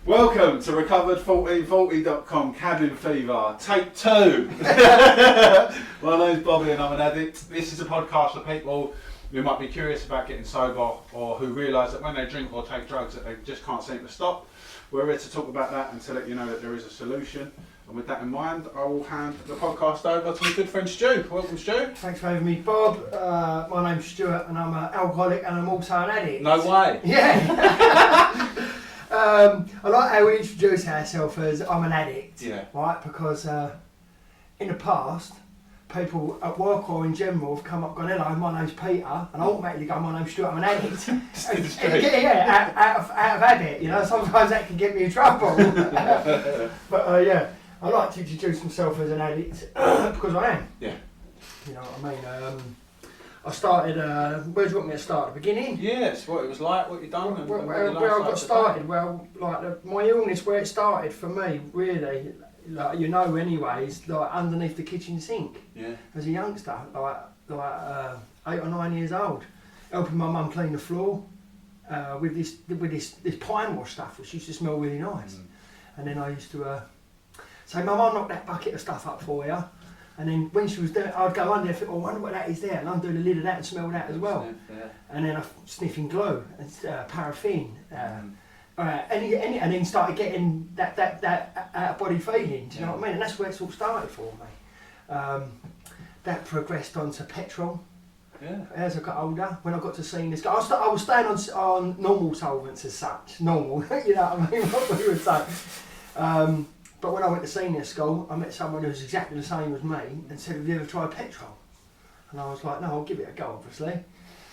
Welcome to Recovered1440.com Cabin Fever, take 2. My name's Bobby and I'm an addict. This is a podcast for people who might be curious about getting sober or who realise that when they drink or take drugs that they just can't seem to stop. We're here to talk about that and to let you know that there is a solution. And with that in mind, I will hand the podcast over to my good friend Stu. Welcome, Stu. Thanks for having me, Bob. My name's Stuart and I'm an alcoholic and I'm also an addict. No way. Yeah. I like how we introduce ourselves as I'm an addict, Yeah. right? Because in the past, people at work or in general have come up and gone, hello, my name's Peter, and I automatically go, my name's Stuart, I'm an addict. out of habit, you know, sometimes that can get me in trouble. But yeah, I like to introduce myself as an addict because I am. Yeah. You know what I mean? I started, where do you want me to start? At the beginning? Yes, what it was like, what you've done, and Where where I got started, well, like my illness, where it started for me, really, like you know anyway, is like underneath the kitchen sink. Yeah. As a youngster, like 8 or 9 years old, helping my mum clean the floor with this pine wash stuff, which used to smell really nice. And then I used to say, Mum, I'll knock that bucket of stuff up for you. And then when she was doing it, I'd go under and think, oh, I wonder what that is there, and undo the lid of that and smell that as well. Yeah. And then I sniffing glue and paraffin, and then started getting that out of body feeling. Do you know what I mean? And that's where it all started for me. That progressed on to petrol. Yeah. As I got older, when I got to seeing this guy, I was staying on normal solvents as such, normal. You know what I mean? What we would say. But when I went to senior school, I met someone who was exactly the same as me and said, have you ever tried petrol? And I was like, no, I'll give it a go, obviously.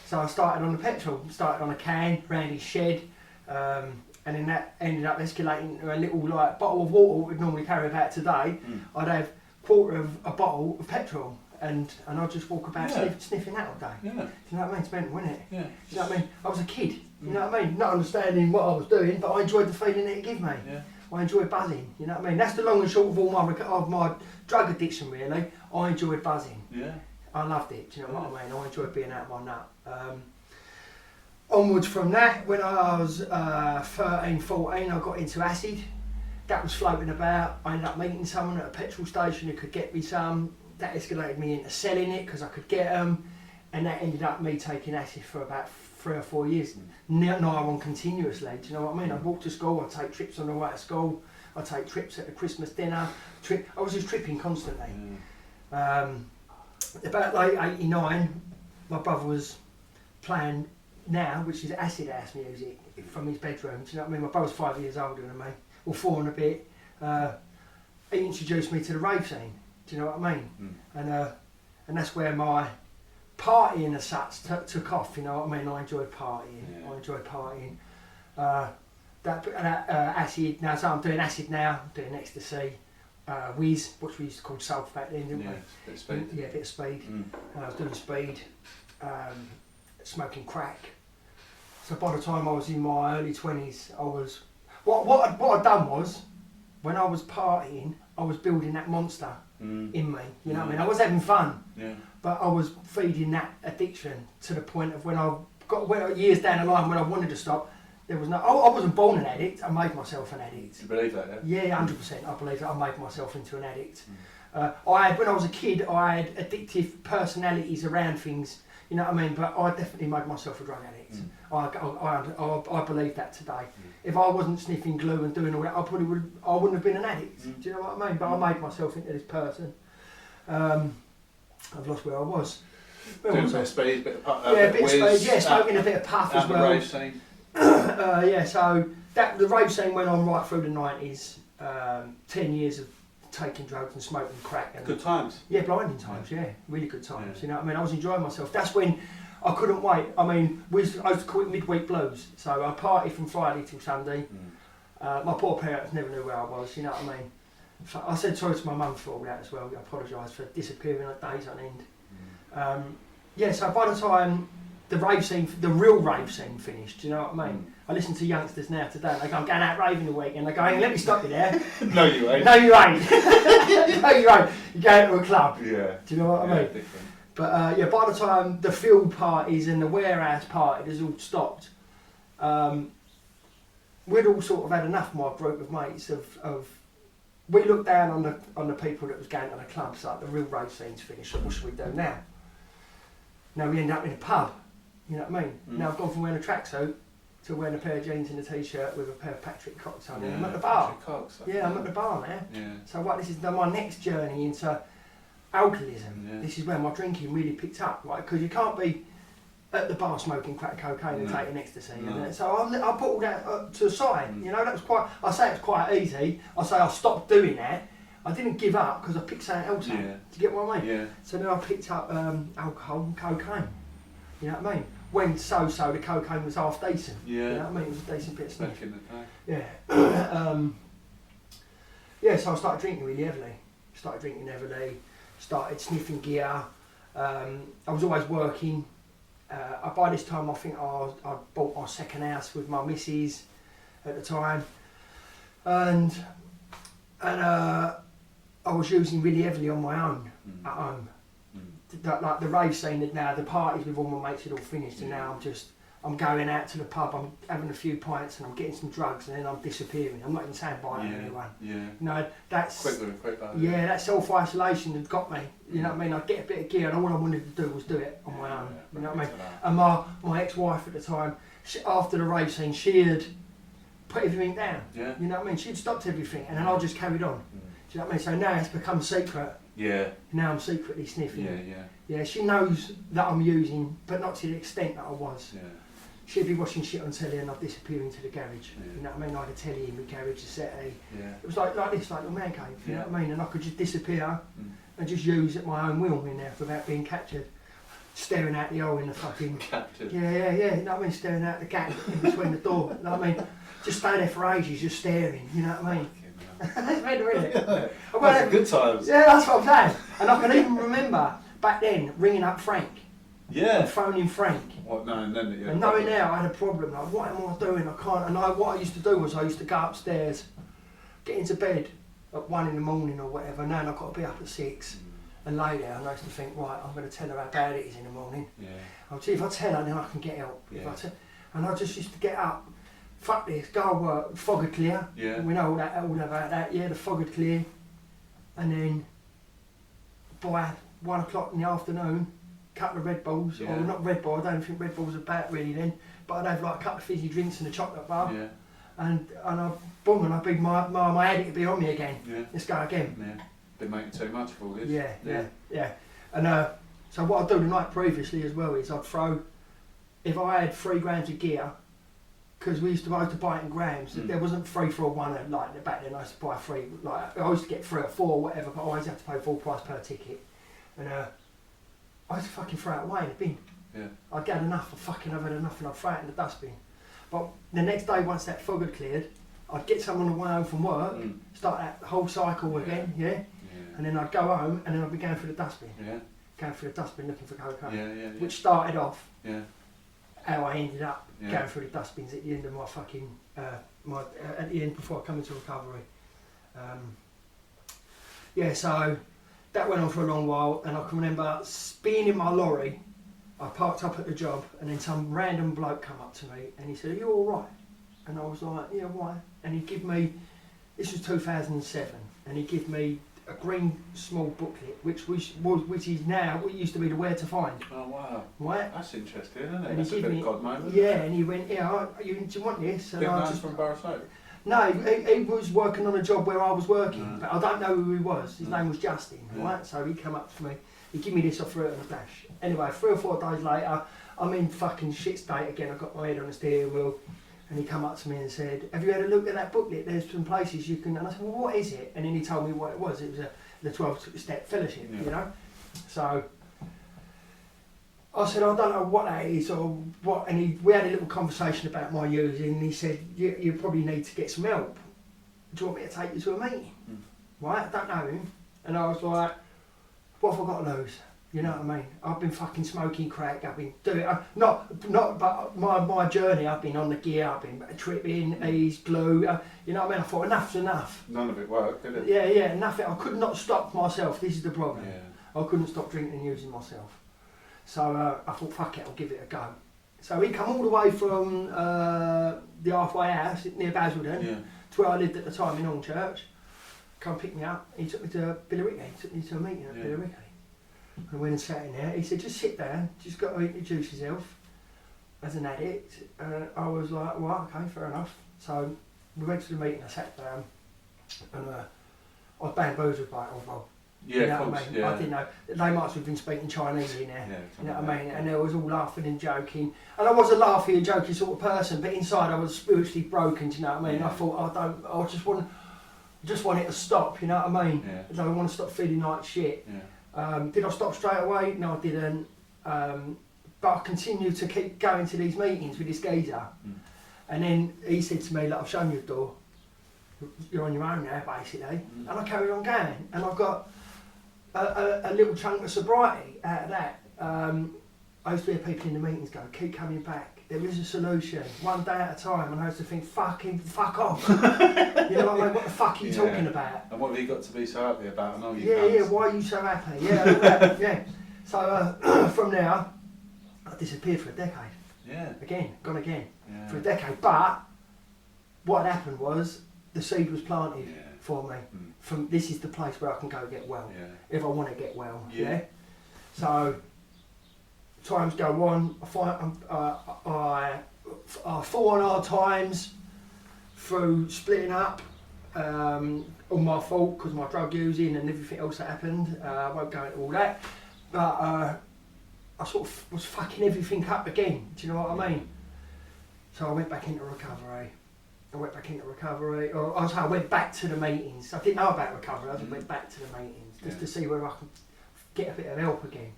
So I started on the petrol, started on a can, round his shed, and then that ended up escalating to a little like bottle of water we'd normally carry about today. I'd have a quarter of a bottle of petrol and I'd just walk about sniffing that all day. Yeah. Do you know what I mean? It's mental, isn't it? Yeah. Do you know what I mean? I was a kid, you know what I mean? Not understanding what I was doing, but I enjoyed the feeling that it gave me. Yeah. I enjoyed buzzing, you know what I mean? That's the long and short of all my drug addiction, really. I enjoyed buzzing. Yeah. I loved it, do you know what I mean? I enjoyed being out of my nut. Onwards from that, when I was 13, 14, I got into acid. That was floating about. I ended up meeting someone at a petrol station who could get me some. That escalated me into selling it because I could get them. And that ended up me taking acid for about 3 or 4 years. Now I'm on continuously, do you know what I mean? I'd walk to school, I'd take trips on the way to school, I'd take trips at the Christmas dinner. I was just tripping constantly. About late 89, my brother was playing Now, which is acid house music, from his bedroom, do you know what I mean? My brother's 5 years older than me, or 4 and a bit. He introduced me to the rave scene, do you know what I mean? And that's where my partying as such took off, you know what I mean? I enjoyed partying. Yeah. I enjoyed partying. Acid, now so I'm doing acid now, I'm doing ecstasy, whiz, which we used to call sulphur back then, didn't we? A bit of speed. Yeah, a bit of speed. I was doing speed, smoking crack. So by the time I was in my early 20s, I was... What I'd done was, when I was partying, I was building that monster in me, you know what I mean? I was having fun. Yeah. But I was feeding that addiction to the point of when years down the line when I wanted to stop, there was no. I wasn't born an addict. I made myself an addict. You believe that? Yeah. Yeah, 100%. I believe that I made myself into an addict. When I was a kid, I had addictive personalities around things. You know what I mean? But I definitely made myself a drug addict. I believe that today. If I wasn't sniffing glue and doing all that, I wouldn't have been an addict. Do you know what I mean? But I made myself into this person. I've lost where I was. Doing a bit of speed, bit of a bit of speed, yeah, smoking a bit of puff as well. Rave scene. Yeah, so the rave scene went on right through the 90s. 10 years of taking drugs and smoking crack. And, good times. Yeah, blinding times, yeah. Really good times, you know what I mean? I was enjoying myself. That's when I couldn't wait. I mean, I used to call it midweek blues. So I party from Friday till Sunday. My poor parents never knew where I was, you know what I mean? I said sorry to my mum for all that as well. I apologise for disappearing on days on end. Yeah, so by the time the real rave scene finished, do you know what I mean? I listen to youngsters now today, they go, I'm going out raving the weekend, they go, hey, let me stop you there. No you ain't. No you ain't. No you ain't. You're going to a club. Yeah. Do you know what I mean? Different. But yeah, by the time the field parties and the warehouse party has all stopped, we'd all sort of had enough, my group of mates, of we looked down on the people that was going to the clubs, like the real rave scene's finished, so what should we do now? Now we end up in a pub, you know what I mean? Now I've gone from wearing a tracksuit to wearing a pair of jeans and a t-shirt with a pair of Patrick Cocks on, and I'm at the bar. I'm at the bar now. Yeah. So what, this is my next journey into alcoholism. Yeah. This is where my drinking really picked up, right? Because you can't be at the bar smoking crack cocaine and taking ecstasy. And so I put all that to the side. You know, that was quite, I say it's quite easy. I say I stopped doing that. I didn't give up because I picked something else up. Do you get what I mean? Yeah. So then I picked up alcohol and cocaine. You know what I mean? When the cocaine was half decent. Yeah. You know what I mean? It was a decent bit of sniff. Back in the day. Yeah. So I started drinking really heavily. Started sniffing gear. I was always working. By this time, I think I bought my second house with my missus at the time, and I was using really heavily on my own at home. Like the rave scene, now the parties with all my mates had all finished, and now I'm going out to the pub, I'm having a few pints, and I'm getting some drugs, and then I'm disappearing. I'm not even saying bye to anyone. Yeah. You know, that's that self-isolation had got me. You know what I mean? I'd get a bit of gear, and all I wanted to do was do it on my own. You know what I mean? And my ex-wife at the time, after the rave scene, she had put everything down. Yeah. You know what I mean? She'd stopped everything, and then I just carried on. Do you know what I mean? So now it's become secret. Yeah. Now I'm secretly sniffing. Yeah, she knows that I'm using, but not to the extent that I was. Yeah. She'd be watching shit on telly and I'd disappear into the garage. Yeah. You know what I mean? I had a telly in my garage, a settee. Yeah. It was like this, like the man cave, you know what I mean? And I could just disappear and just use at my own will in there without being captured. Staring out the hole in the fucking... Captured? Yeah, you know what I mean? Staring out the gap in between the door, you know what I mean? Just stay there for ages, just staring, you know what I mean? That's better, isn't it? That's good times. Yeah, that's what I'm saying. And I can even remember back then ringing up Frank. Yeah. And phoning Frank. What, knowing then that you had and knowing now I had a problem. Like, what am I doing? I can't. And what I used to do was I used to go upstairs, get into bed at 1 in the morning or whatever. Now I've got to be up at 6 and lay there. And I used to think, right, I'm going to tell her how bad it is in the morning. Yeah. I'll see if I tell her, then I can get help. Yeah. And I just used to get up. Fuck this, go work, fog would clear. Yeah. We know all about that. Yeah, the fog would clear. And then by 1 o'clock in the afternoon, couple of Red Bulls, or not Red Bull, I don't think Red Bull's about really then, but I'd have like a couple of fizzy drinks and a chocolate bar. Yeah. And I'd be my addict would be on me again. Yeah. Let's go again. Yeah. Been making too much of all this. Yeah. And so what I'd do the night previously as well is I'd throw, if I had 3 grams of gear, because I used to buy it in grams. There wasn't 3 for a 1 like back then. I used to buy 3. Like I used to get 3 or 4 or whatever, but I always had to pay full price per ticket. And I used to fucking throw it away in the bin. Yeah. I'd get enough. I've had enough, and I'd throw it in the dustbin. But the next day, once that fog had cleared, I'd get someone on the way home from work, start that whole cycle again. Yeah. And then I'd go home, and then I'd be going through the dustbin. Yeah. Going through the dustbin looking for cocaine. Which started off. Yeah. How I ended up going through the dustbins at the end of my fucking at the end before I come into recovery. So that went on for a long while, and I can remember being in my lorry. I parked up at the job, and then some random bloke come up to me, and he said, "Are you all right?" And I was like, "Yeah, why?" And he give me, this was 2007, and he give me a green small booklet, which is now what used to be the Where to Find. Oh wow! Right? That's interesting, isn't it? And that's a bit of God moment. Yeah, and he went, "Yeah, do you want this?" And I just from Barrow. No, he was working on a job where I was working, but I don't know who he was. His name was Justin, right? So he come up to me, he give me this, I threw it on a dash. Anyway, 3 or 4 days later, I'm in fucking shit state again. I got my head on the steering wheel. And he come up to me and said, "Have you had a look at that booklet? There's some places you can..." And I said, "Well, what is it?" And then he told me what it was. It was the 12-step fellowship, you know? So I said, "I don't know what that is or what..." And we had a little conversation about my using, and he said, you probably need to get some help. Do you want me to take you to a meeting? Right? I don't know him. And I was like, what have I got to lose? You know what I mean? I've been fucking smoking crack, I've been doing... but my journey, I've been on the gear, I've been tripping, ease, glue, you know what I mean? I thought, enough's enough. None of it worked, did it? Yeah, nothing. I could not stop myself, this is the problem. Yeah. I couldn't stop drinking and using myself. So I thought, fuck it, I'll give it a go. So he come all the way from the halfway house near Basildon to where I lived at the time in Hornchurch. Come pick me up. He took me to Billericay. He took me to a meeting at Billericay. I went and sat in there. He said, just sit there. Just got to introduce yourself as an addict. I was like, well, okay, fair enough. So we went to the meeting. I sat down, and I was bamboozled by it all. Well, Yeah, you know of what course, I mean? I didn't know. They might as well have been speaking Chinese in there. You know what I mean? And they was all laughing and joking. And I was a laughing and joking sort of person, but inside I was spiritually broken. Do you know what I mean? Yeah. I thought, I just want it to stop. You know what I mean? Yeah. I don't want to stop feeling like shit. Yeah. Did I stop straight away? No, I didn't. But I continued to keep going to these meetings with this geezer. And then he said to me, like, I've shown you the door. You're on your own now, basically. And I carried on going. And I've got a little chunk of sobriety out of that. I used to hear people in the meetings go, keep coming back. There is a solution, one day at a time. And I used to think, fuck off. You know what I mean? What the fuck are you talking about? And what have you got to be so happy about? I know you Yeah, why are you so happy? Yeah, all that, yeah. So from there, I disappeared for a decade. Yeah. Again, gone again. Yeah. For a decade. But what happened was, the seed was planted for me. From this is the place where I can go get well. If I want to get well. Yeah. So times go on. I fall on hard times through splitting up. All my fault because my drug using and everything else that happened. I won't go into all that. But I sort of was fucking everything up again. Do you know what I mean? So I went back into recovery. I went back to the meetings. I didn't know about recovery, I just went back to the meetings just to see whether I could get a bit of help again.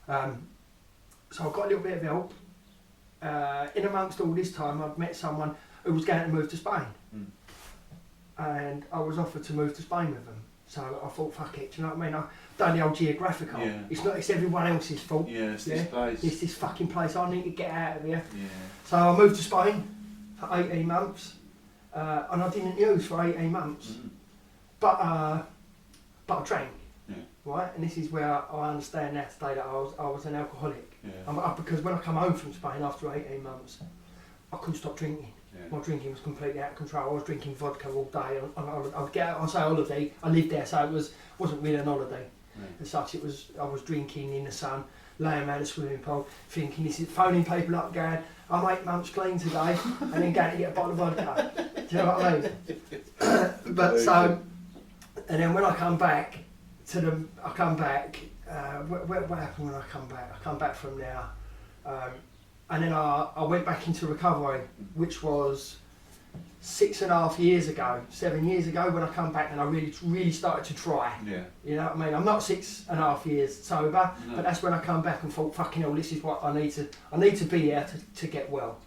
So I got a little bit of help. In amongst all this time, I'd met someone who was going to move to Spain. And I was offered to move to Spain with them. So I thought, fuck it, do you know what I mean? I've done the old geographical. It's everyone else's fault. It's this place. It's this fucking place, I need to get out of here. Yeah. So I moved to Spain for 18 months, and I didn't use for 18 months, but I drank, right? And this is where I understand now today that I was an alcoholic, because when I come home from Spain after 18 months, I couldn't stop drinking. My drinking was completely out of control. I was drinking vodka all day. I'd get out, I'd say holiday. I lived there, so it wasn't really an holiday. As such, I was drinking in the sun, laying around the swimming pool, thinking this is phoning people up, going, I'm 8 months clean today, and then going to get a bottle of vodka. Do you know what I mean? But so, and then when I come back what happened when I come back? I come back from there, and then I went back into recovery, which was 6.5 years ago, 7 years ago when I come back and I really started to try. You know what I mean? I'm not 6.5 years sober, but that's when I come back and thought, fucking hell, this is what I need to be here to get well.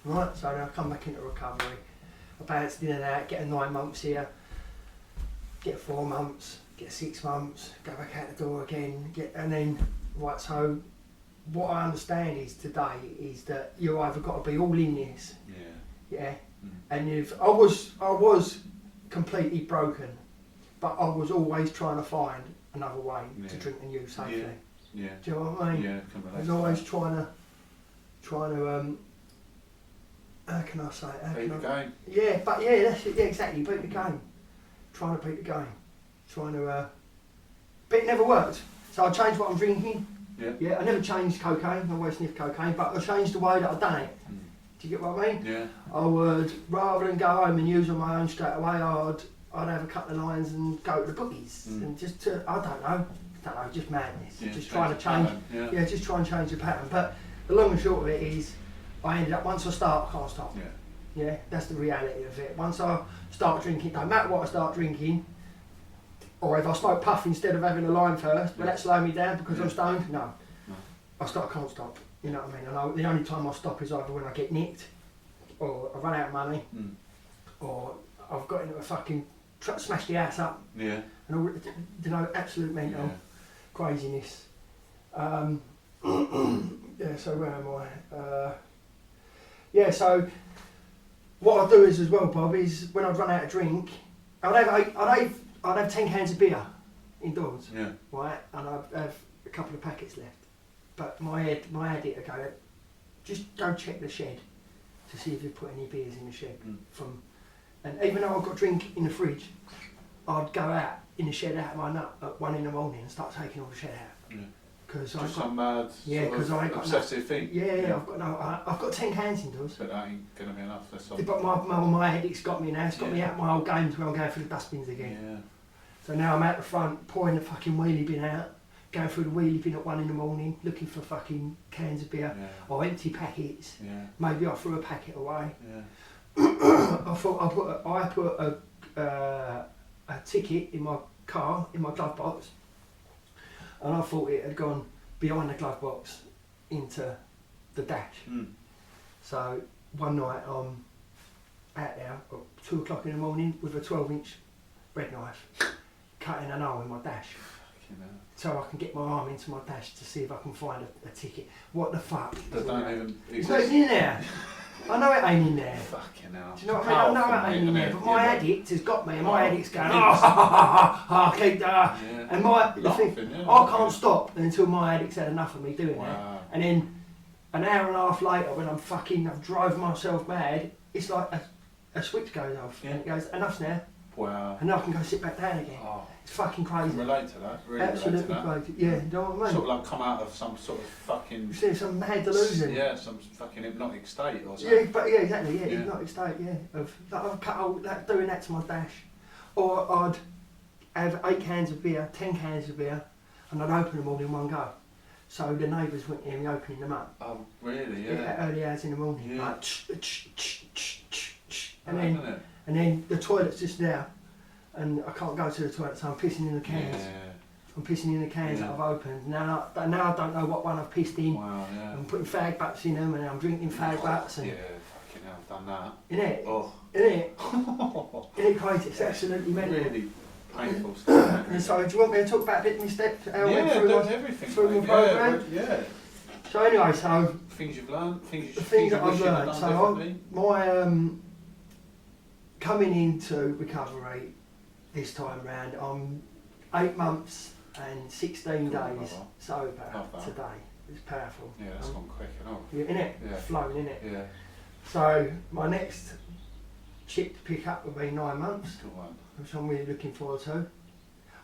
Right, so then I come back into recovery. I bounced in and out, get a 9 months here, get 4 months, get 6 months, go back out the door again, and then, right, so what I understand is today is that you've either got to be all in this, and I was completely broken, but I was always trying to find another way to drink and use safely. Do you know what I mean? I was always trying to how can I say it? Beat the game. That's it. Yeah, exactly. Beat the game. Trying to beat the game. But it never worked. So I changed what I'm drinking. I never changed cocaine. I always sniffed cocaine, but I changed the way that I done it. Do you get what I mean? I would, rather than go home and use on my own straight away, I'd have a couple of lines and go to the bookies and just I don't know, just madness. Just trying to change. Just try and change the pattern. But the long and short of it is, I ended up, once I start, I can't stop. That's the reality of it. Once I start drinking, no matter what I start drinking, or if I smoke puff instead of having a line first, will that slow me down because I'm stoned? No. I can't stop. You know what I mean? I know the only time I stop is either when I get nicked, or I run out of money, or I've got into a fucking smashed the house up. And all, you know, absolute mental craziness. So where am I? So what I do is as well, Bob, is when I'd run out of drink, I'd have 10 cans of beer indoors, right, and I'd have a couple of packets left. But my addict would go, just go check the shed to see if you put any beers in the shed. And even though I've got drink in the fridge, I'd go out in the shed out of my nut at 1 in the morning and start taking all the shed out. Because Just some mad obsessive thing. Yeah, I've got 10 cans indoors. But that ain't going to be enough. But my headache's got me now. It's got me out of my old games where I'm going through the dustbins again. Yeah. So now I'm out the front, pouring the fucking wheelie bin out, going through the wheelie bin at 1 in the morning, looking for fucking cans of beer or empty packets. Yeah. Maybe I threw a packet away. Yeah. I thought I put a ticket in my car, in my glove box, and I thought it had gone behind the glove box into the dash. So one night I'm out there at 2 o'clock in the morning with a 12-inch bread knife, cutting an hole in my dash. So I can get my arm into my dash to see if I can find a ticket. What the fuck? That don't even it's not even in there. I know it ain't in there. Fucking hell. Do you know what I mean? I know it ain't in there, but my addict has got me, and my addict's going, oh, keep that. And I can't stop until my addict's had enough of me doing that. And then an hour and a half later, when I've drove myself mad, it's like a switch goes off, and it goes, enough's now. Wow. And now I can go sit back down again. It's fucking crazy. I can relate to that. Really absolutely crazy. Yeah, do you know what I mean? Sort of like come out of some sort of fucking... You see, some mad delusion. Yeah, some fucking hypnotic state or something. Yeah, but yeah, exactly, hypnotic state, of like, I've cut out doing that to my dash. Or I'd have 8 cans of beer, 10 cans of beer, and I'd open them all in one go. So the neighbours wouldn't hear me opening them up. Oh, really? Yeah. At early hours in the morning. Yeah. Like, and then the toilet's just there. And I can't go to the toilet, so I'm pissing in the cans. Yeah. I'm pissing in the cans that I've opened. Now I don't know what one I've pissed in. Wow, yeah. I'm putting fag butts in them, and I'm drinking fag butts. And yeah, fucking hell, I've done that. Innit? Oh. Innit? Innit crazy? It's absolutely mental. Really painful stuff. And so, do you want me to talk about a bit of my steps? How I went through everything. Through my program? Yeah. So anyway, so... Things you've learned, things that I've learned. So my coming into recovery this time round, I'm 8 months and 16 days sober today. It's powerful. Yeah, that's gone quick enough. You're in it? Yeah. Flowing in it. Yeah. So my next chip to pick up will be 9 months, Good one. which I'm really looking forward to.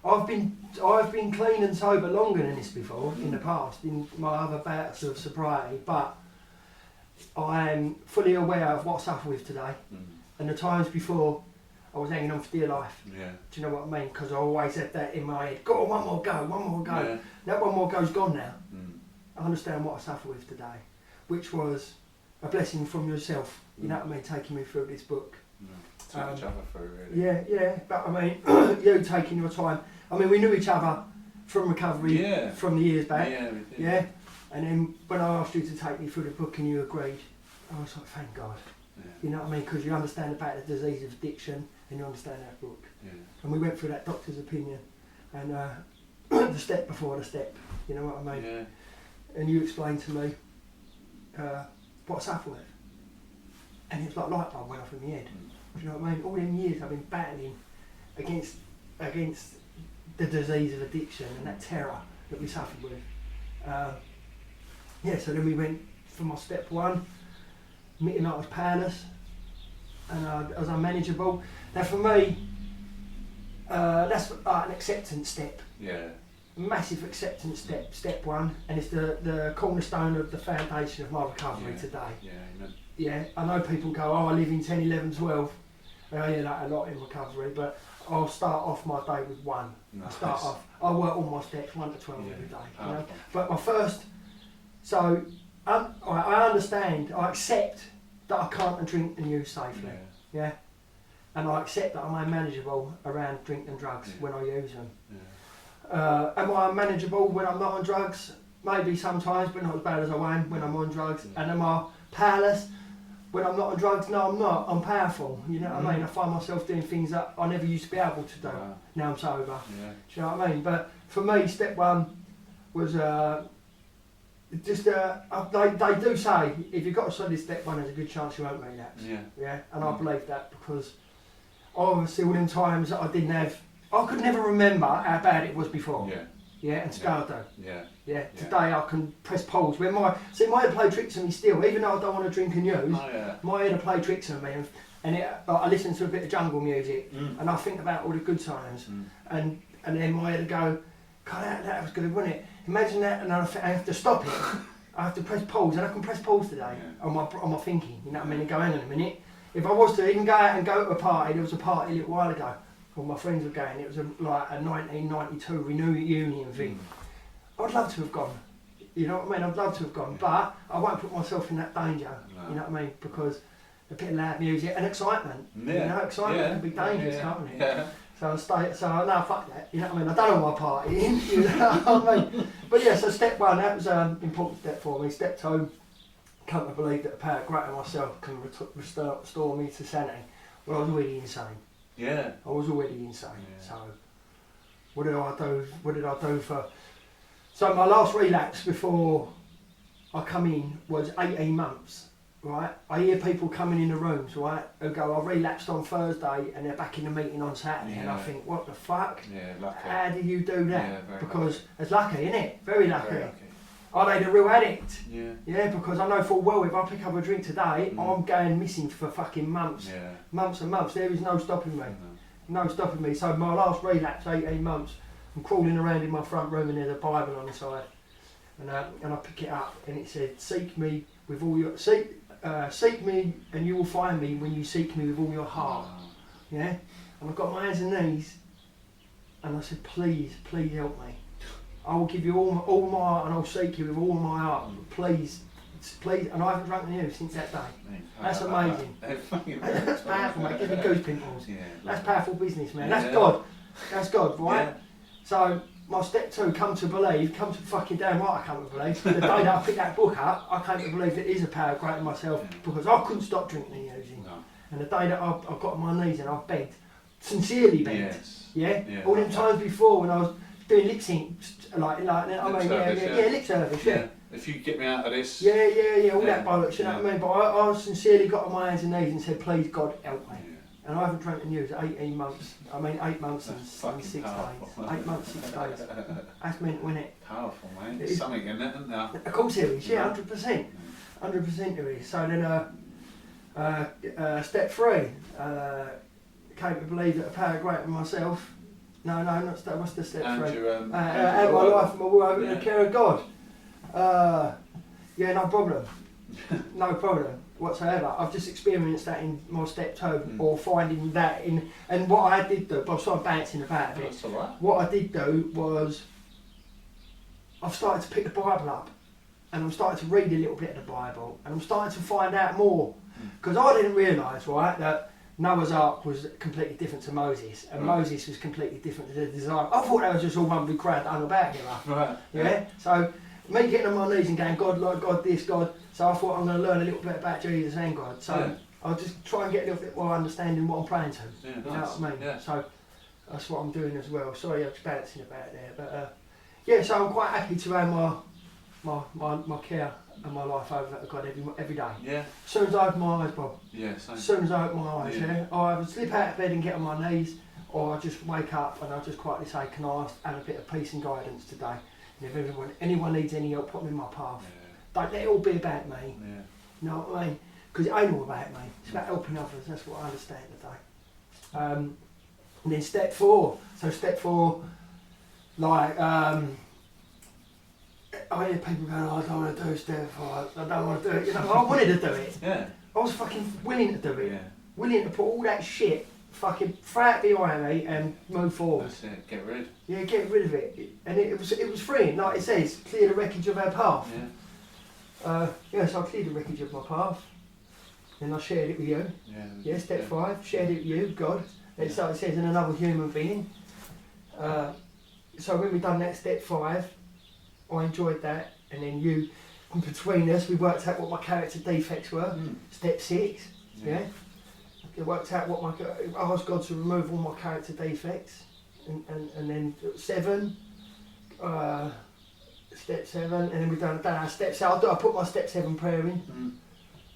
I've been clean and sober longer than this before in the past, in my other bouts of sobriety, but I am fully aware of what I suffer with today, and the times before I was hanging on for dear life. Yeah. Do you know what I mean? Because I always had that in my head, go on, one more go. Yeah. That one more go's gone now. I understand what I suffer with today, which was a blessing from yourself, you know what I mean, taking me through this book. Took each other through, really. Yeah, but I mean, you taking your time. I mean, we knew each other from recovery from the years back. Yeah, we did. Yeah, and then when I asked you to take me through the book and you agreed, I was like, thank God. Yeah. You know what I mean? Because you understand about the disease of addiction and you understand that book. Yeah. And we went through that doctor's opinion and the step before the step, you know what I mean? Yeah. And you explained to me what I suffer with. And it was like light bulb went off in my head. Do you know what I mean? All them years I've been battling against the disease of addiction and that terror that we suffered with. So then we went for my step 1, admitting I was powerless and I was unmanageable. Now for me, that's an acceptance step. Yeah. Massive acceptance step 1, and it's the cornerstone of the foundation of my recovery today. Yeah, amen. Yeah, I know people go, I live in 10, 11, 12. I hear that a lot in recovery, but I'll start off my day with 1. Nice. I work all my steps 1 to 12 every day. You know? Okay. But my first, so I understand, I accept that I can't drink and use safely. Yeah. And I accept that I'm unmanageable around drink and drugs when I use them. Yeah. Am I unmanageable when I'm not on drugs? Maybe sometimes, but not as bad as I am when I'm on drugs. And am I powerless when I'm not on drugs? No, I'm not. I'm powerful. You know what I mean? I find myself doing things that I never used to be able to do. Now I'm sober. Yeah. Do you know what I mean? But for me, step 1 was just they do say if you've got a solid step 1, there's a good chance you won't relapse. Yeah. And I believe that because obviously all them times that I didn't have, I could never remember how bad it was before. Yeah. and sourdough. Yeah. Today I can press pause. When my head play tricks on me still, even though I don't want to drink and use, my head will play tricks on me, and I listen to a bit of jungle music, and I think about all the good times, and then my head will go, God, that was good, wasn't it? Imagine that, and I have to stop it. I have to press pause, and I can press pause today on my thinking. You know what I mean? And go, hang on a minute. If I was to even go out and go to a party, there was a party a little while ago. All my friends were going. It was like a 1992 reunion thing. I'd love to have gone. You know what I mean? I'd love to have gone, but I won't put myself in that danger. No. You know what I mean? Because a bit of loud music and excitement. You know, excitement can be dangerous, can't it? Yeah. So no, fuck that. You know what I mean? I don't know my partying. You know what I mean? But yeah, so step one, that was an important step for me. Step two, come to believe that the power greater myself can restore me to sanity. Well, I was already insane. Yeah. I was already insane. So what did I do? What did I do for? So my last relapse before I come in was 18 months. Right, I hear people coming in the rooms, right, who go, I relapsed on Thursday and they're back in the meeting on Saturday, and I think, what the fuck? Yeah, lucky. How do you do that? Yeah, because lucky. it's lucky, isn't it? Very lucky. Very lucky. Are they the real addict? Yeah. Yeah, because I know full well if I pick up a drink today, I'm going missing for fucking months. Yeah. Months and months. There is no stopping me. No stopping me. So my last relapse, 18 months, I'm crawling around in my front room and there's a Bible on the side. And I pick it up and it said, seek me with all your... seek me and you will find me when you seek me with all your heart. Yeah? And I got my hands and knees and I said, please help me. I will give you all my heart and I'll seek you with all my heart. Please. And I haven't drunk the news since that day. That's amazing. That's powerful, mate. Give me goose pimples. That's powerful business, man. That's God. That's God, right? Yeah. So my step two, come to fucking damn right I come to believe. The day that I picked that book up, I came to believe that it is a power greater than myself because I couldn't stop drinking and using. No. And the day that I got on my knees and I begged, sincerely begged, all them times before when I was doing lip sync, lip service, If you get me out of this. All that bollocks, you know what I mean? But I sincerely got on my hands and knees and said, please God, help me. And I haven't drank the news 18 months. I mean, 8 months and 6 days. 8 months, 6 days. That's mental, isn't it? Powerful, mate. There's something in it, isn't there? Of course there is, 100%. 100% there is. So then, step three, came to believe that a power greater than myself. No, not step. What's the step three? Out my life, my will, the care of God. No problem. No problem whatsoever. I've just experienced that in my step two, or finding that in. And what I did do, but I'm sort of bouncing about a bit. That's all right. What I did do was, I've started to pick the Bible up, and I'm starting to read a little bit of the Bible, and I'm starting to find out more, because I didn't realise, right, that Noah's Ark was completely different to Moses, and Moses was completely different to the design. I thought that was just all one big crowd hung about here. Right. Yeah. So me getting on my knees and going, God, Lord, God, this, God. So I thought I'm going to learn a little bit about Jesus and God. So I'll just try and get a little bit more understanding what I'm praying to. Yeah, you know what I mean? Yeah. So that's what I'm doing as well. Sorry, I'm just bouncing about there, but so I'm quite happy to have my care and my life over to God every day. Yeah. As soon as I open my eyes, Bob. Yeah, same. As soon as I open my eyes, or I would slip out of bed and get on my knees, or I just wake up and I just quietly say, can I have a bit of peace and guidance today? And if anyone needs any help, put them in my path. Yeah. Don't let it all be about me. Yeah. You know what I mean? Because it ain't all about me. It's about helping others. That's what I understand today. And then step four. So step four, like, I hear people going, I don't want to do step four. I don't want to do it. You know, I wanted to do it. Yeah. I was fucking willing to do it. Yeah. Willing to put all that shit, fucking throw it behind me and move forward. That's it. Get rid. Yeah, get rid of it. And it was freeing. Like it says, clear the wreckage of our path. Yeah. So I cleared the wreckage of my path, and I shared it with you. Yeah, step 5, shared it with you, God. It says in another human being. So when we done that step 5, I enjoyed that, and then you, between us, we worked out what my character defects were. Step 6, it worked out I asked God to remove all my character defects, and then 7. Step 7, and then we've done our step 7. I put my step 7 prayer in.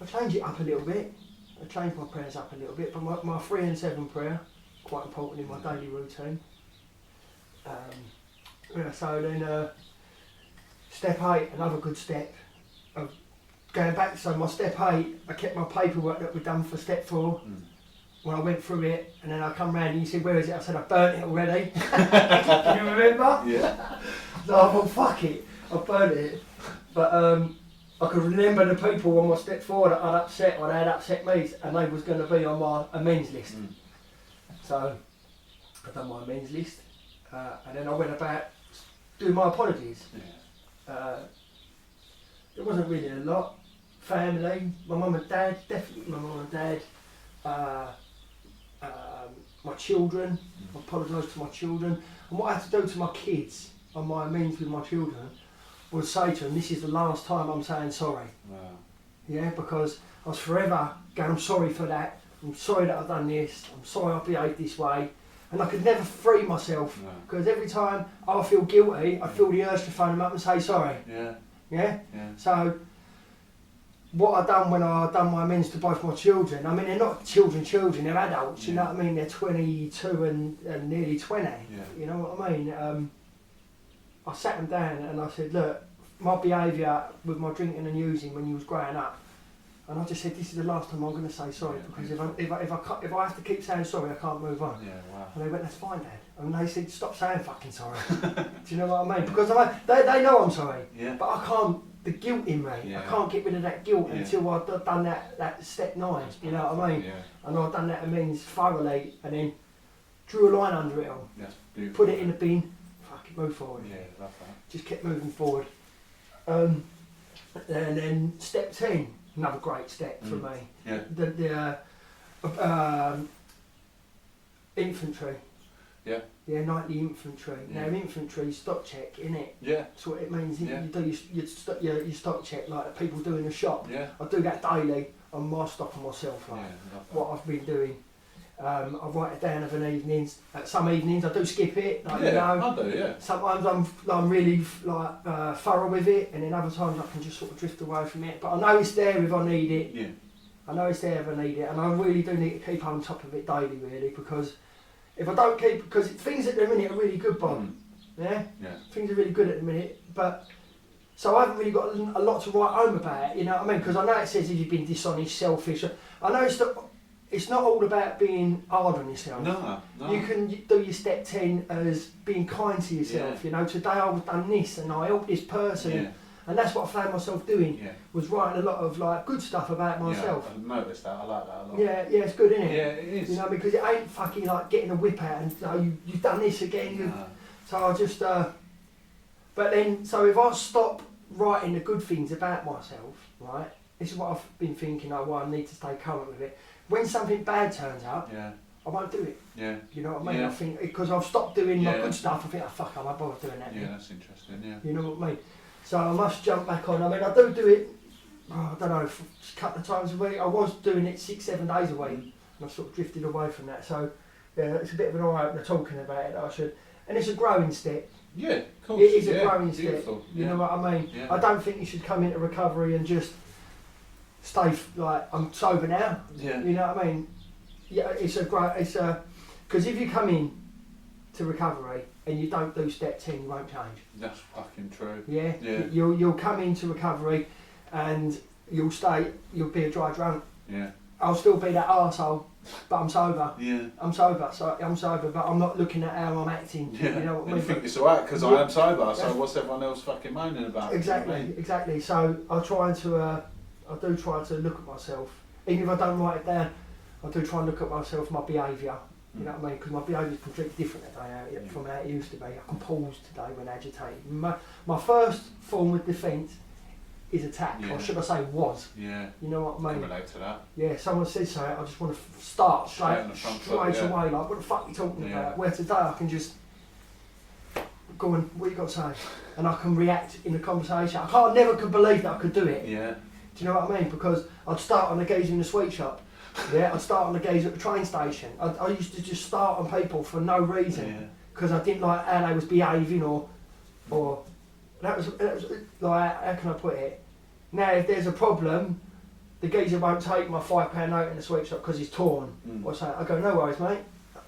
I changed it up a little bit. I changed my prayers up a little bit, but my 3 and 7 prayer, quite important in my daily routine. Yeah, so then step 8, another good step. Of going back, so my step 8, I kept my paperwork that we'd done for step 4. When I went through it, and then I come round and you said, where is it? I said, I burnt it already. Can you remember? Yeah. So I thought, fuck it, I burnt it. But I could remember the people on my step 4 that I'd upset or they had upset me, and they was going to be on my amends list. So I done my amends list, and then I went about doing my apologies. There wasn't really a lot. Family, my mum and dad, definitely my mum and dad. My children, I apologised to my children. And what I had to do to my kids on my amends with my children was say to them, this is the last time I'm saying sorry. Wow. Yeah, because I was forever going, I'm sorry for that, I'm sorry that I've done this, I'm sorry I behaved this way. And I could never free myself, because every time I feel guilty, I feel the urge to phone them up and say sorry. Yeah? So, what I done when I done my amends to both my children, I mean, they're not children, they're adults, you know what I mean? They're 22 and nearly 20, you know what I mean? I sat them down and I said, look, my behaviour with my drinking and using when you was growing up, and I just said, this is the last time I'm going to say sorry, because if I have to keep saying sorry, I can't move on. And they went, that's fine, Dad. And they said, stop saying fucking sorry. Do you know what I mean? Because they know I'm sorry, but I can't, the guilt in me, I can't get rid of that guilt until I've done that step 9, you know what I mean? And I've done that amends thoroughly, and then drew a line under it all, put it in the bin, fucking move forward. Love that. Just kept moving forward. And then step 10, another great step for me. The infantry. Yeah, nightly infantry. Now infantry stock check, innit? That's what it means. You do your stock check like the people do in the shop. I do that daily on my stock and myself, like what I've been doing. I write it down of an evenings. Some evenings I do skip it, like, you know. I do, Sometimes I'm really like thorough with it, and then other times I can just sort of drift away from it. But I know it's there if I need it. I know it's there if I need it, and I really do need to keep on top of it daily, really, because if I don't keep, because things at the minute are really good, Bob. Things are really good at the minute, but so I haven't really got a lot to write home about it. You know what I mean? Because I know it says if you've been dishonest, selfish. I know it's not all about being hard on yourself. No. You can do your step 10 as being kind to yourself. You know, today I've done this and I helped this person, and that's what I found myself doing. Was writing a lot of like good stuff about myself. I've noticed that. I like that a lot. Yeah, it's good, isn't it? Yeah, it is. You know, because it ain't fucking like getting a whip out and you've done this again. So I just, but then, so if I stop writing the good things about myself, right? This is what I've been thinking. I need to stay current with it. When something bad turns up, I won't do it. You know what I mean? I think because I've stopped doing my good stuff, I think, oh fuck, I won't bother doing that. That's interesting. You know what I mean? So I must jump back on. I mean, I do it. I don't know, a couple of times a week. I was doing it 6-7 days a week, and I've sort of drifted away from that. So it's a bit of an eye-opener talking about it. I should, and it's a growing step. Of course. It is a growing beautiful. step. You know what I mean? I don't think you should come into recovery and just stay like I'm sober now. You know what I mean? It's because if you come in to recovery and you don't do step 10, you won't change. That's fucking true. You'll come into recovery and you'll be a dry drunk. I'll still be that arsehole, but I'm sober. I'm sober, but I'm not looking at how I'm acting. You know what I mean? You think it's alright because I am sober, so what's everyone else fucking moaning about? Exactly. So I do try to look at myself, even if I don't write it down. I do try and look at myself, my behaviour. You know what I mean? Because my behaviour is completely different today from how it used to be. I can pause today when agitated. My first form of defence is attack, or should I say was. You know what I mean? I can relate to that. Yeah, someone says something, I just want to start straight away, like, what the fuck are you talking about? Where today I can just go on, what you got to say? And I can react in the conversation. Never could believe that I could do it. Do you know what I mean? Because I'd start on the geezer in the sweet shop. I'd start on the geezer at the train station. I used to just start on people for no reason. Because I didn't like how they was behaving or that was like, how can I put it? Now if there's a problem, the geezer won't take my £5 note in the sweet shop because he's torn. Or so I go, no worries mate,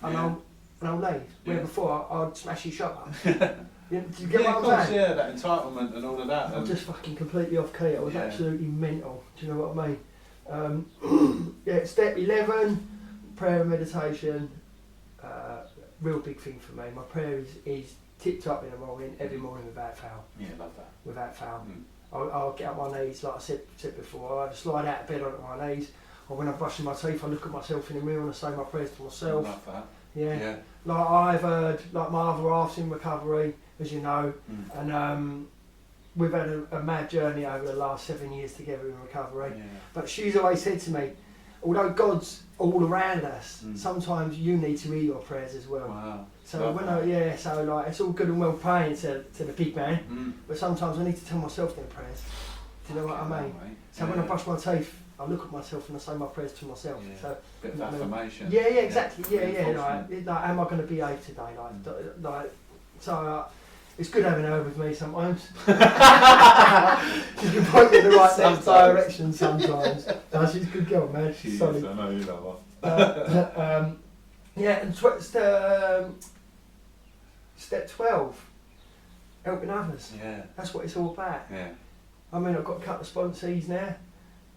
and an old lady. Where Yeah. before I, I'd smash your shop up. Do you get Yeah, what of I'm course, saying? yeah, that entitlement and all of that. I'm And just fucking completely off key. I was Yeah. absolutely mental. Do you know what I mean? Yeah, step 11, prayer and meditation. Real big thing for me. My prayer is tipped up in the morning, every morning without fail. yeah, love that. Without fail. Mm. I'll get on my knees, like I said before. I either slide out of bed onto my knees, or when I'm brushing my teeth, I look at myself in the mirror and I say my prayers to myself. Love that. Yeah. Yeah. Like I've heard, like my other half's in recovery, as you know, Mm. and we've had a mad journey over the last 7 years together in recovery. Yeah. But she's always said to me, although God's all around us, Mm. sometimes you need to hear your prayers as well. Wow. So Love when that. so like it's all good and well praying to the big man, Mm. but sometimes I need to tell myself them prayers. Do you know what I mean? Mate. So when I brush my teeth, I look at myself and I say my prayers to myself. Yeah. So Bit of you know what I mean? affirmation. yeah, exactly. Yeah, Reinforcement. like am I going to behave today? So it's good having her with me sometimes. She can point me in the right next direction sometimes. No, she's a good girl, man. She She's is, solid. I know you love her. Yeah, and step 12, helping others. Yeah. That's what it's all about. Yeah. I mean, I've got a couple of sponsees now,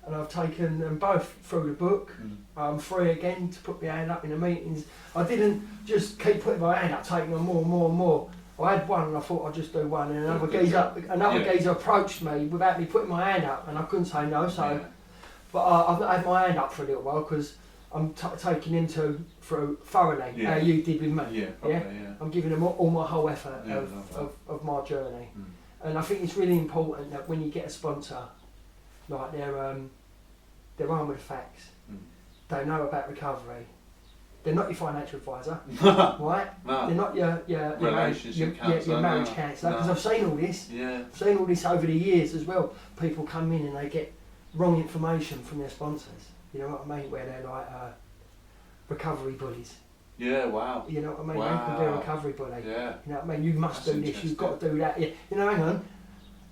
and I've taken them both through the book. Mm. I'm free again to put my hand up in the meetings. I didn't just keep putting my hand up, taking on more and more and more. I had one and I thought I'd just do one, and another Yeah. geezer approached me without me putting my hand up, and I couldn't say no. So, Yeah. but I've had my hand up for a little while because I'm taking him through thoroughly, Yeah. how you did with me. Yeah, probably, yeah. I'm giving them all my whole effort Yeah, love that. of my journey. Mm. And I think it's really important that when you get a sponsor, like they're armed with facts, Mm. they know about recovery. They're not your financial advisor, right? No. They're not your Relationship counsellor, your marriage no. counsellor. Because No. I've seen all this. Yeah. I've seen all this over the years as well. People come in and they get wrong information from their sponsors. You know what I mean? Where they're like recovery bullies. Yeah, wow. You know what I mean? They can be a Wow. recovery bully. Yeah. You know what I mean? You must That's do this, you've got interesting. to do that. Yeah. You know, hang on.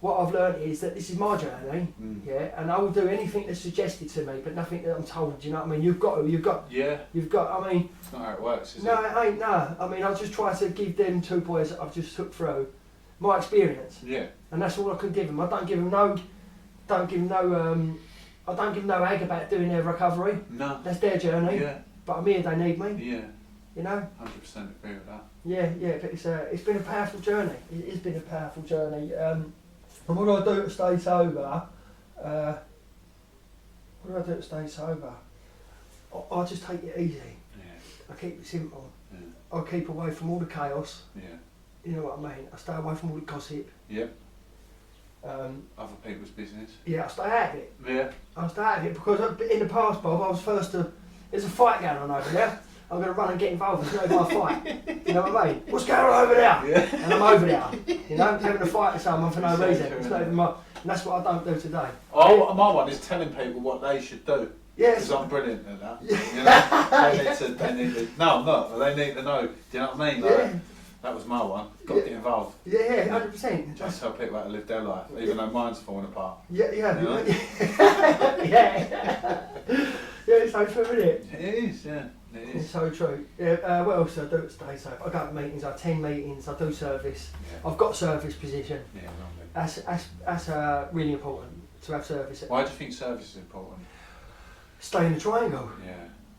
What I've learned is that this is my journey, Mm. yeah, and I will do anything that's suggested to me, but nothing that I'm told. Do you know what I mean? You've got. Yeah. I mean, It's not how it works, is no, it? it ain't. No, I mean, I just try to give them two boys that I've just took through my experience, Yeah. and that's all I can give them. I don't give them no ag about doing their recovery. No. That's their journey. Yeah. But I'm here. They need me. Yeah. You know. 100% agree with that. Yeah, but it's been a powerful journey. It has been a powerful journey. And what do I do to stay sober? I just take it easy. Yeah. I keep it simple. Yeah. I keep away from all the chaos. Yeah. You know what I mean? I stay away from all the gossip. Yep. Um, Other people's business. yeah, I stay out of it. Yeah. I stay out of it because in the past, Bob, I was first to. There's a fight going on over there. I'm going to run and get involved. It's not even a fight. You know what I mean? What's going on over there? Yeah. And I'm over there. You know, having a fight with someone for no It's so reason. true, It's isn't not it? even my. And that's what I don't do today. Oh, my one is telling people what they should do. Yes. Because I'm brilliant at that. You know? they need to, no, I'm not, but they need to know. Do you know what I mean? Like, Yeah. that was my one. Got to get involved. Yeah, 100%. Just tell people how to live their life, even though mine's falling apart. Yeah. You know? Yeah. Yeah, it's so true, isn't it? It is, yeah. It It's is. so true. Yeah, what else do I do to stay safe? I go to meetings, I attend meetings, I do service. Yeah. I've got service position. Yeah, lovely. That's really important to have service. Why do you think service is important? Stay in the triangle. Yeah.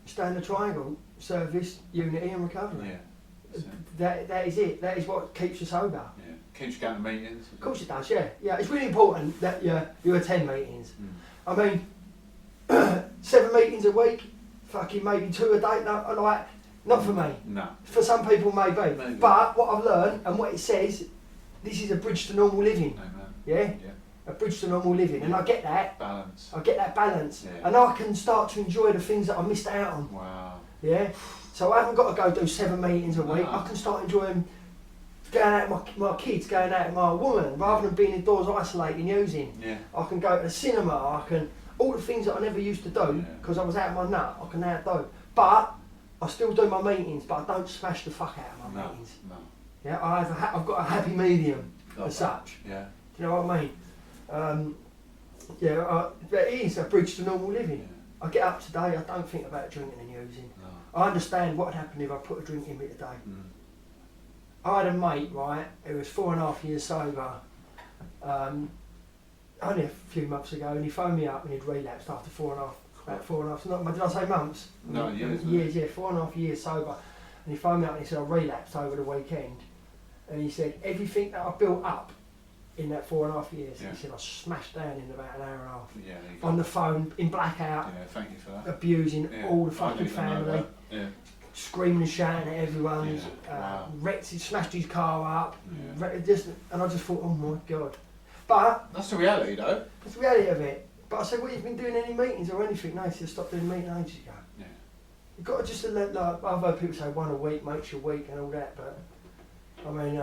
Stay in the triangle. Service, unity and recovery. Yeah. That's it. That is it. That is what keeps you sober. Yeah. Keeps you going to meetings. Of course it does, yeah. Yeah, it's really important that you attend meetings. Mm. I mean, 7 meetings a week, fucking maybe 2 a day, no, like, not for me. No. For some people maybe. Maybe. But what I've learned and what it says, this is a bridge to normal living. No, man. Yeah? Yeah. A bridge to normal living. And I get that. Balance. I get that balance. Yeah. And I can start to enjoy the things that I missed out on. Wow. Yeah? So I haven't got to go do 7 meetings a week. No. I can start enjoying going out with my kids, going out with my woman, rather than being indoors isolating, using. Yeah. I can go to the cinema, I can, all the things that I never used to do, Yeah. because I was out of my nut, I can now do. But, I still do my meetings, but I don't smash the fuck out of my No. meetings. No. Yeah, I've got a happy medium, Love as that. such. Yeah. Do you know what I mean? But it is a bridge to normal living. Yeah. I get up today, I don't think about drinking and using. No. I understand what would happen if I put a drink in me today. I had a mate, right, who was 4.5 years sober, only a few months ago, and he phoned me up and he'd relapsed after 4.5, about 4.5, not, did I say months? No, years. Years, yeah, 4.5 years sober. And he phoned me up and he said, I relapsed over the weekend. And he said, everything that I built up in that 4.5 years, he said, I smashed down in about an hour and a half. Yeah, on the phone, in blackout, thank you for that. Abusing all the fucking family. Screaming and shouting at everyone, wrecked, he smashed his car up, and I just thought, oh my God. But that's the reality though. That's the reality of it. But I said, well, you've been doing any meetings or anything? No, he said, stop doing meetings ages ago. Yeah. You've got to just let, like, I've heard people say 1 a week makes you weak and all that, but I mean,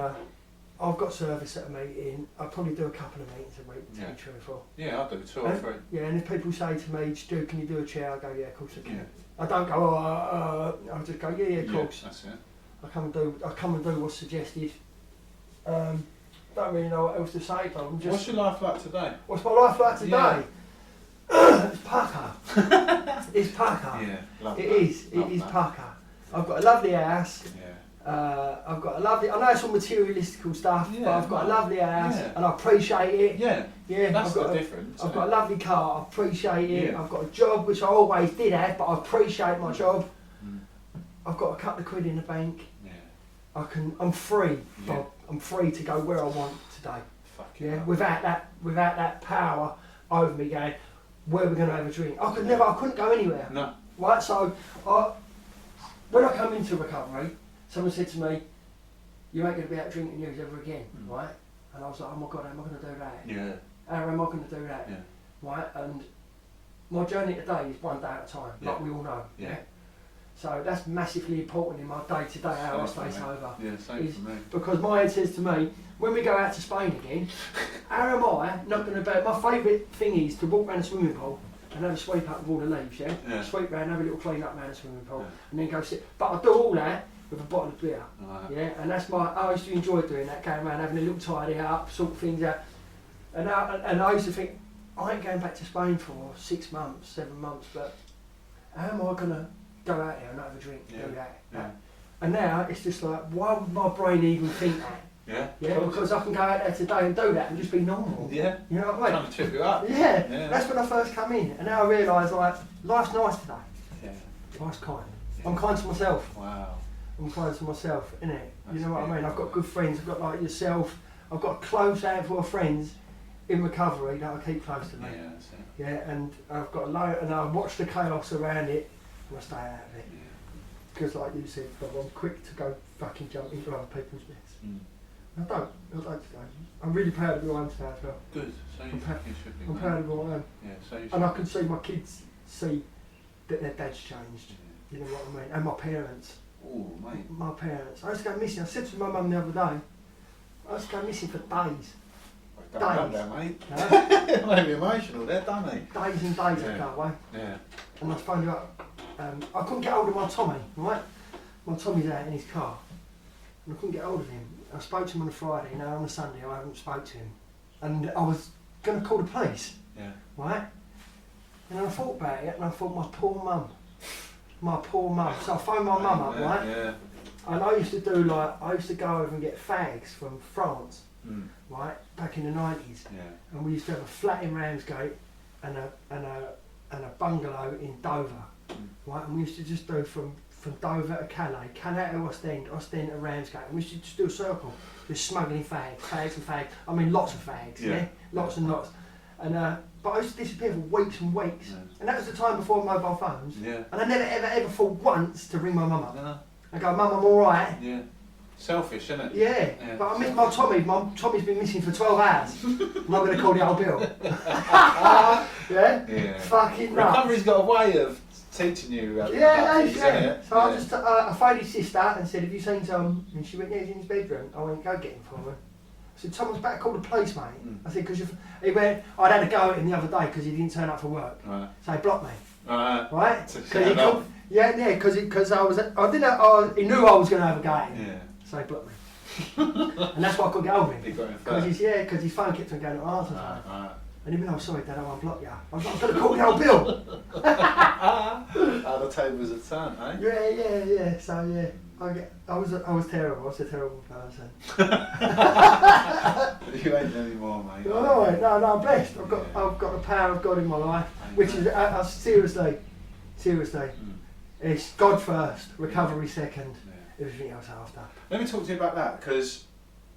I've got service at a meeting. I probably do a couple of meetings a week, to be truthful. Yeah, I do 2 or 3. Yeah, and if people say to me, Stu, can you do a chair? I go, yeah, of course I can. I don't go, I just go, yeah, of course. That's it. I come and do what's suggested. Don't really know what else to say, but I'm just... What's your life like today? What's my life like today? It's pucker. It's pucker. Yeah, love it that. It is pucker. I've got a lovely house. I've got a lovely... I know it's all materialistical stuff, but I've got a lovely house and I appreciate it. Yeah, that's the difference. I've got a lovely car, I appreciate it. I've got a job, which I always did have, but I appreciate my job. I've got a couple of quid in the bank. I'm free, Bob. I'm free to go where I want today. Without that power over me going, where we're going to have a drink. I couldn't go anywhere. No. Right, so when I come into recovery, someone said to me, you ain't going to be out drinking news ever again, right? And I was like, oh my God, how am I going to do that? How am I going to do that? Right, and my journey today is one day at a time, like we all know. So that's massively important in my day-to-day how I stay sober. Yeah, same for me. Because my head says to me, when we go out to Spain again, how am I not going to be... My favourite thing is to walk around the swimming pool and have a sweep up with all the leaves, Sweep round, have a little clean up around the swimming pool, and then go sit. But I do all that with a bottle of beer, and that's I used to enjoy doing that, going around having a little tidy up, sort things out. And I used to think, I ain't going back to Spain for 6 months, 7 months, but how am I going to go out here and have a drink, do that? And now it's just like, why would my brain even think that? Because I can go out there today and do that and just be normal. You know what I mean? Trying to trip you up. That's when I first come in, and now I realise, like, life's nice today. Life's kind. I'm kind to myself. Wow. I'm kind to myself, innit? You know what I mean? I've got good friends. I've got like yourself. I've got a close handful of friends in recovery that I keep close to me. And I've got a load, and I watch the chaos around it, and I stay out of it. Because like you said, Bob, I'm quick to go fucking jump into other people's mess. I don't today. I'm really proud of who I am today as well. Good. So you should be. I'm proud of who I am. So you should. And I can see my kids see that their dad's changed. You know what I mean? And my parents. Oh, mate. My parents. I used to go missing. I said to my mum the other day, I used to go missing for days. Don't there, mate. It made me emotional there, don't they? Days and days I'd go away. And I'd phone you up. I couldn't get hold of my Tommy, right? My Tommy's out in his car. And I couldn't get hold of him. I spoke to him on a Friday, now on a Sunday I haven't spoke to him. And I was going to call the police, right? And then I thought about it, and I thought, my poor mum. My poor mum. So I phoned my mum up, right? And I used to go over and get fags from France, right? Back in the 90s. And we used to have a flat in Ramsgate and a bungalow in Dover, right? And we used to just do from Dover to Calais to Ostend to Ramsgate, and we used to just do a circle, just smuggling fags and fags. I mean, lots of fags, lots and lots. And but I used to disappear for weeks and weeks, and that was the time before mobile phones. And I never ever thought once to ring my mum up. I go, Mum, I'm all right. Selfish, isn't it? But I miss my Tommy. My Tommy's been missing for 12 hours. I'm not going to call the old bill. Fucking nuts. Recovery's got a way of teaching you. So I phoned his sister and said, have you seen Tom? And she went, yeah, he's in his bedroom. I went, go get him for me. I said, Tom was back, call the police, mate. I said, because he went, I'd had a go at him the other day because he didn't turn up for work. So he blocked me. Right? Because he knew I was going to have a go at him. So he blocked me. And that's why I couldn't get over him. Because his phone kept on going to answer phone. And even though, sorry Dad, I won't block you. I was like, I'm going to call the old Bill. How the tables have turned, eh? Yeah. So yeah, I was terrible. I was a terrible person. You ain't anymore, mate. No, I'm blessed. I've got the power of God in my life, which is seriously, it's God first, recovery second, everything else after. Let me talk to you about that, because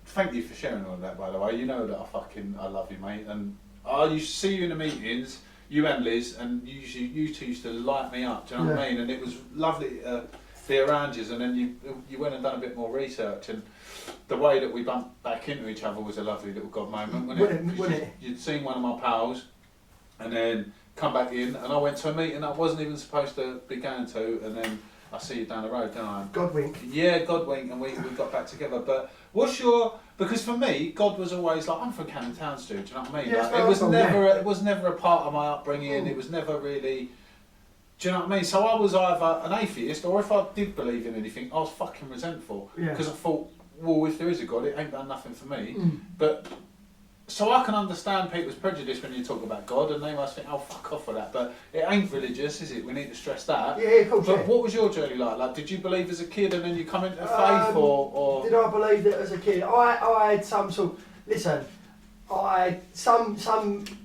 thank you for sharing all of that, by the way. You know that I love you, mate, and I used to see you in the meetings, you and Liz, and you two used to light me up. Do you know what I mean? And it was lovely to be around you, and then you went and done a bit more research, and the way that we bumped back into each other was a lovely little God moment, wasn't it? You'd seen one of my pals, and then come back in, and I went to a meeting I wasn't even supposed to be going to, and then I see you down the road, don't I? God wink. Yeah, God wink, and we got back together. But because for me, God was always like, I'm from Cannon Town, Stu, do you know what I mean? Yeah, Like, it was never a part of my upbringing. It was never really, do you know what I mean? So I was either an atheist, or if I did believe in anything, I was fucking resentful. Because I thought, well, if there is a God, it ain't done nothing for me. But so I can understand people's prejudice when you talk about God, and they must think, oh, fuck off with that. But it ain't religious, is it? We need to stress that. Yeah, of course. But what was your journey like? Like, did you believe as a kid and then you come into faith, or? Did I believe that as a kid? I had some sort. Listen, I had some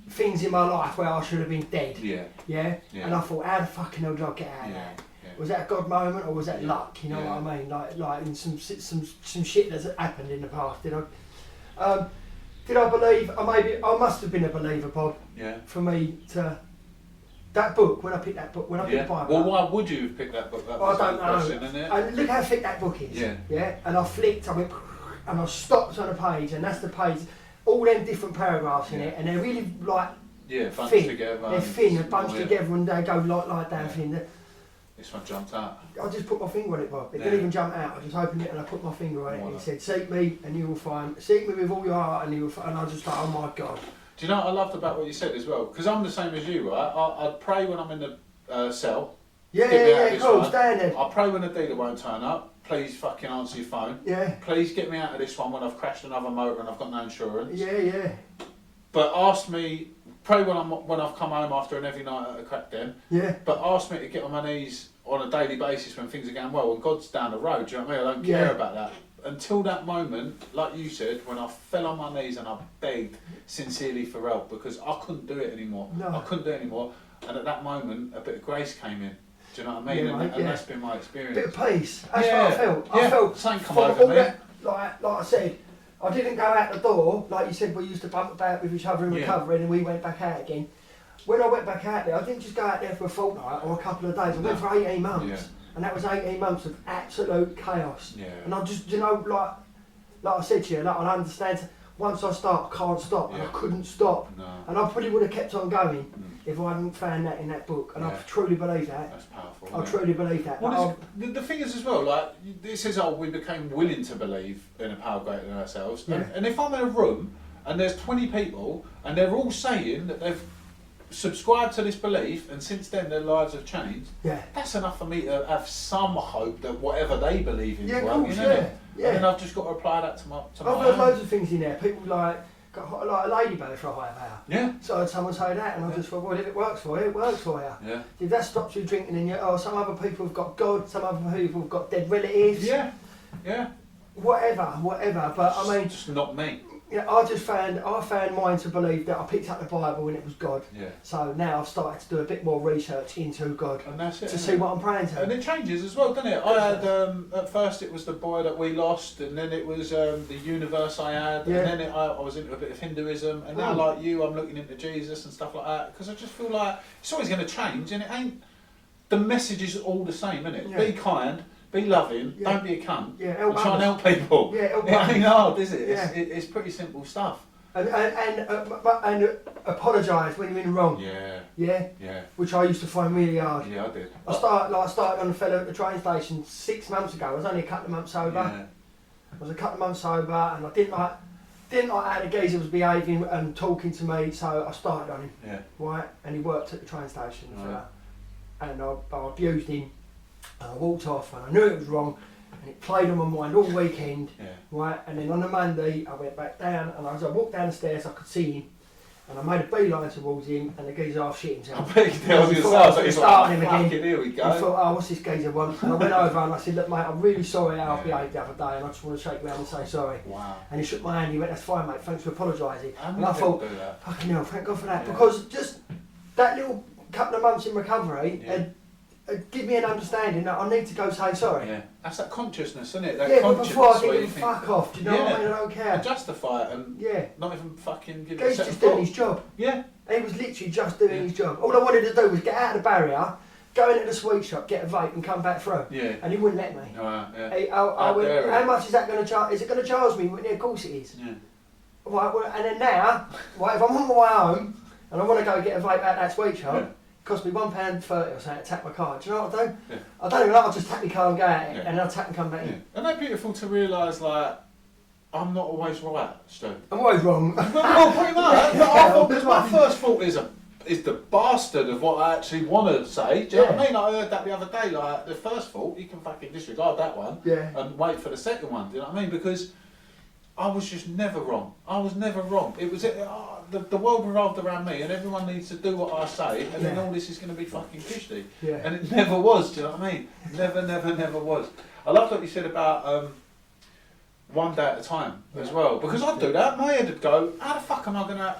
things in my life where I should have been dead. Yeah. And I thought, how the fucking hell did I get out of that? Was that a God moment, or was that luck? You know what I mean? Like in some shit that's happened in the past. Did I believe? I must have been a believer, Bob. For me to that book, when I picked that book, when I picked the Bible. Well, why would you have picked that book? That I don't know. Question, isn't it? And look how thick that book is. Yeah. And I flicked. I went, and I stopped on a page, and that's the page. All them different paragraphs in it, and they're really like bunched thin. together. They're thin, they're bunched together, and they go like down thin. This one jumped out. I just put my finger on it, Bob. It didn't even jump out. I just opened it and I put my finger on it, and it said, "Seek me, and you will find. Seek me with all your heart, and you will find." And I was just like, "Oh my God." Do you know what I loved about what you said as well? Because I'm the same as you, right? I'd pray when I'm in the cell. Yeah, cool, standing. I pray when the dealer won't turn up. Please fucking answer your phone. Yeah. Please get me out of this one when I've crashed another motor and I've got no insurance. Yeah. But pray when I've come home after an heavy night at a crack den. Yeah. But ask me to get on my knees on a daily basis when things are going well, and God's down the road, do you know what I mean? I don't care about that. Until that moment, like you said, when I fell on my knees and I begged sincerely for help, because I couldn't do it anymore. I couldn't do it anymore. And at that moment, a bit of grace came in. Do you know what I mean? And that's been my experience. Bit of peace. That's what I felt. I felt same come over me. Like I said, I didn't go out the door, like you said, we used to bump about with each other in recovery, and then we went back out again. When I went back out there, I didn't just go out there for a fortnight or a couple of days. I went for 18 months, and that was 18 months of absolute chaos. And I just, like I said to you, like I understand. Once I start, I can't stop, and I couldn't stop. And I probably would have kept on going if I hadn't found that in that book. And I truly believe that. That's powerful. I truly believe that. Well, the thing is as well, like it says, we became willing to believe in a power greater than ourselves. And if I'm in a room and there's 20 people and they're all saying that they've subscribed to this belief, and since then their lives have changed, that's enough for me to have some hope that whatever they believe in is working, isn't it? And then I've just got to apply that to my I've heard loads of things in there. People got a lady bed for a higher power. So I had someone say that, and I just thought, well, if it works for you, it works for you. If that stops you drinking, and some other people have got God, some other people have got dead relatives. Whatever. But I mean, just not me. I found mine to believe that I picked up the Bible and it was God. So now I've started to do a bit more research into God, and that's it, to see what I'm praying to. And it changes as well, doesn't it? I had at first it was the boy that we lost, and then it was the universe I had, and then I was into a bit of Hinduism, and now like you, I'm looking into Jesus and stuff like that, because I just feel like it's always going to change, and it ain't. The message is all the same, isn't it? Be kind. Be loving, don't be a cunt, and try and help people. It ain't hard, is it? It's pretty simple stuff. And apologise when you're in the wrong. Which I used to find really hard. I did. I started on the fellow at the train station 6 months ago. I was only a couple of months sober. I was a couple of months sober, and I didn't like how the geezer was behaving and talking to me, so I started on him. Right, and he worked at the train station, and I abused him. And I walked off, and I knew it was wrong, and it played on my mind all weekend, right? And then on the Monday, I went back down, and as I walked down the stairs, I could see him, And I made a beeline towards him, and the geezer half shit himself. I bet he tells himself, so he's like, fucking here we go. He thought, oh, what's this geezer want? And I went over and I said, look mate, I'm really sorry how I behaved the other day, and I just want to shake your hand and say sorry. Wow. And he shook my hand, he went, that's fine mate, thanks for apologising. And I thought, fucking hell, thank God for that. Because just that little couple of months in recovery had give me an understanding that I need to go say sorry. Yeah, that's that consciousness, isn't it? That but before I where think, fuck off, do you know what I mean? I don't care. And justify it and not even fucking give it a second just doing his job. Yeah. He was literally just doing his job. All I wanted to do was get out of the barrier, go into the sweet shop, get a vape and come back through. Yeah. And he wouldn't let me. I went, how much is that going to charge? Is it going to charge me? He went, yeah, of course it is. Yeah. Right, well, and then now, right, if I'm on my way home and I want to go get a vape at that sweet shop, cost me £1.30 or something to tap my car. Do you know what I do? Yeah. I don't even know, I'll just tap my car and go at it, and I'll tap and come back in. Isn't that beautiful to realise, like, I'm not always right, Stu? I'm always wrong. Well, pretty much. Because my first thought is the bastard of what I actually want to say. Do you know what I mean? I heard that the other day, like, the first thought, you can fucking disregard that one and wait for the second one. Do you know what I mean? Because I was just never wrong. I was never wrong. It was the world revolved around me, and everyone needs to do what I say, and then all this is going to be fucking cushy. Yeah. And it never was. Do you know what I mean? Never was. I love what you said about one day at a time as well, because I'd do that. My head would go, how the fuck am I going to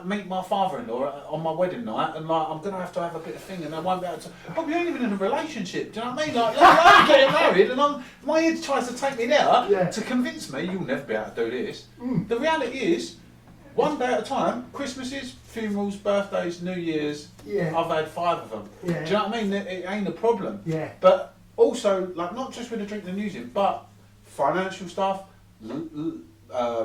meet my father-in-law on my wedding night, and I'm going to have a bit of thing, and I won't be able to. But we ain't even in a relationship. Do you know what I mean? I'm getting married, and my head tries to take me there to convince me you'll never be able to do this. The reality is, one day at a time. Christmases, funerals, birthdays, New Year's. I've had 5 of them. Do you know what I mean? It ain't a problem. But also, not just with the drinking and using, but financial stuff.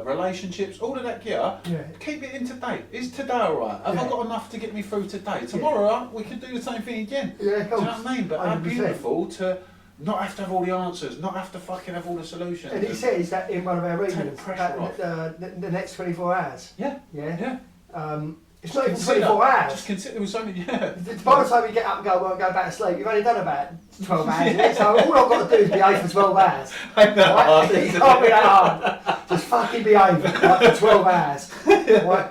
Relationships, all of that gear, keep it in today. Is today alright? Have I got enough to get me through today? Tomorrow we can do the same thing again. Do you know what I mean? But how beautiful to not have to have all the answers, not have to fucking have all the solutions. And he says that in one of our readings, the next 24 hours. It's not even 24 hours. Just consider it was only, By the time you get up and go back to sleep, you've only done about 12 hours. So all I've got to do is behave for 12 hours. I know. Right? It can't be that hard. Just fucking behave for 12 hours. Right?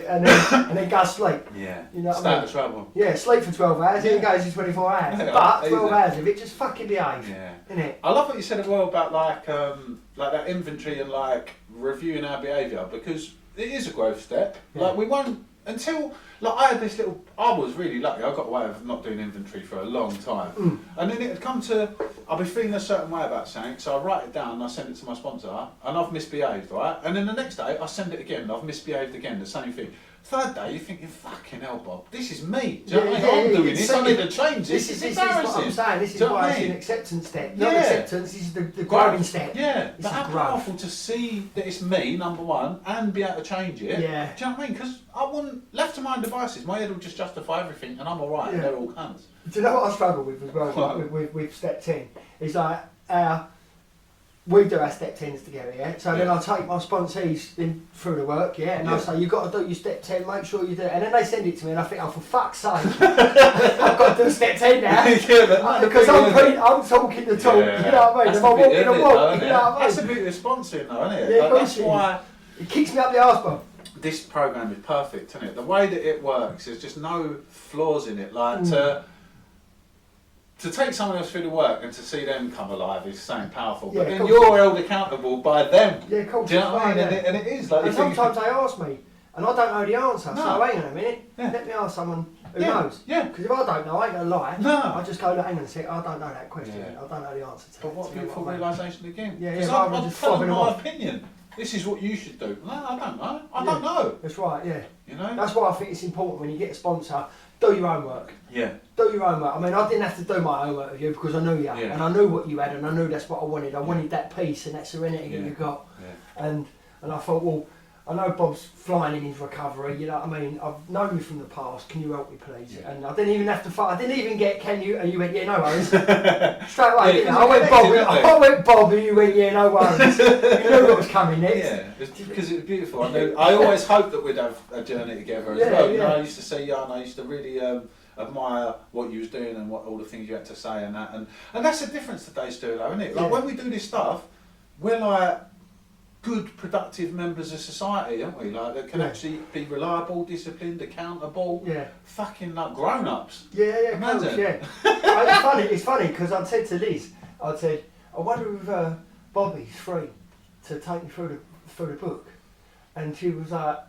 And then go sleep. Yeah. You know what Start I mean? trouble. Yeah, sleep for 12 hours, then it goes to 24 hours. But 12 hours of it, just fucking behave. Yeah. Innit? I love what you said as well about like that inventory and reviewing our behaviour, because it is a growth step. We won't. Until, I had this little, I was really lucky, I got away with not doing inventory for a long time. And then it had come to, I'll be feeling a certain way about something, so I write it down and I send it to my sponsor, and I've misbehaved, right? And then the next day, I send it again, and I've misbehaved again, the same thing. Third day, you're thinking, fucking hell, Bob, this is me. Do you know what I mean? I'm doing this, I need to change this. This is embarrassing. What I'm saying, this is why it's an acceptance step. Not acceptance, this is the growing step. Yeah, but how powerful to see that it's me, number one, and be able to change it. Yeah. Do you know what I mean? Because I wouldn't, left to my own devices, my head will just justify everything, and I'm alright, and they're all cunts. Do you know what I struggle with as well, with step 10? It's we do our step 10s together, So then I take my sponsees in through the work, and I say, you've got to do your step 10, make sure you do it. And then they send it to me and I think, oh, for fuck's sake, I've got to do step 10 now. Because I'm talking the talk, you know what I mean? Am I walking the walk, you know what I mean? That's a bit of sponsoring though, isn't it? Yeah, that's why it kicks me up the arse, Bob. This programme is perfect, isn't it? The way that it works, there's just no flaws in it. To take someone else through the work and to see them come alive is something powerful. But then you're held accountable by them. Yeah, of course. Do you know what I mean? And it is like. And sometimes they ask me, and I don't know the answer. So hang on a minute, let me ask someone who knows. Yeah. Because if I don't know, I ain't gonna lie. No. I just go, hang on a sec, I don't know that question. I don't know the answer to it. But what beautiful realisation again. Yeah, because I'm telling my opinion. This is what you should do. No, I don't know. I don't know. That's right. Yeah. You know. That's why I think it's important when you get a sponsor. Do your own work. Yeah. Do your own work. I mean, I didn't have to do my own work with you because I knew you, and I knew what you had, and I knew that's what I wanted. I wanted that peace and that serenity that you got. Yeah. And I thought, well, I know Bob's flying in his recovery. You know what I mean? I've known you from the past. Can you help me, please? Yeah. And I didn't even have to fight. I didn't even get can you, and you went, yeah, no worries. Straight away, didn't I? I went Bob, and you went, yeah, no worries. You knew what was coming next. Yeah, because it was beautiful. I always hoped that we'd have a journey together as well. You know, I used to see you, and I used to really admire what you was doing and what all the things you had to say and that. And that's the difference today, Stu, though, isn't it? Like when we do this stuff, we're like, good, productive members of society, aren't we? Like, that can actually be reliable, disciplined, accountable. Yeah. Fucking like grown-ups. Yeah, Imagine. coach, yeah. It's funny because I said to Liz, I said, I wonder if Bobby's free to take me through the book, and she was like,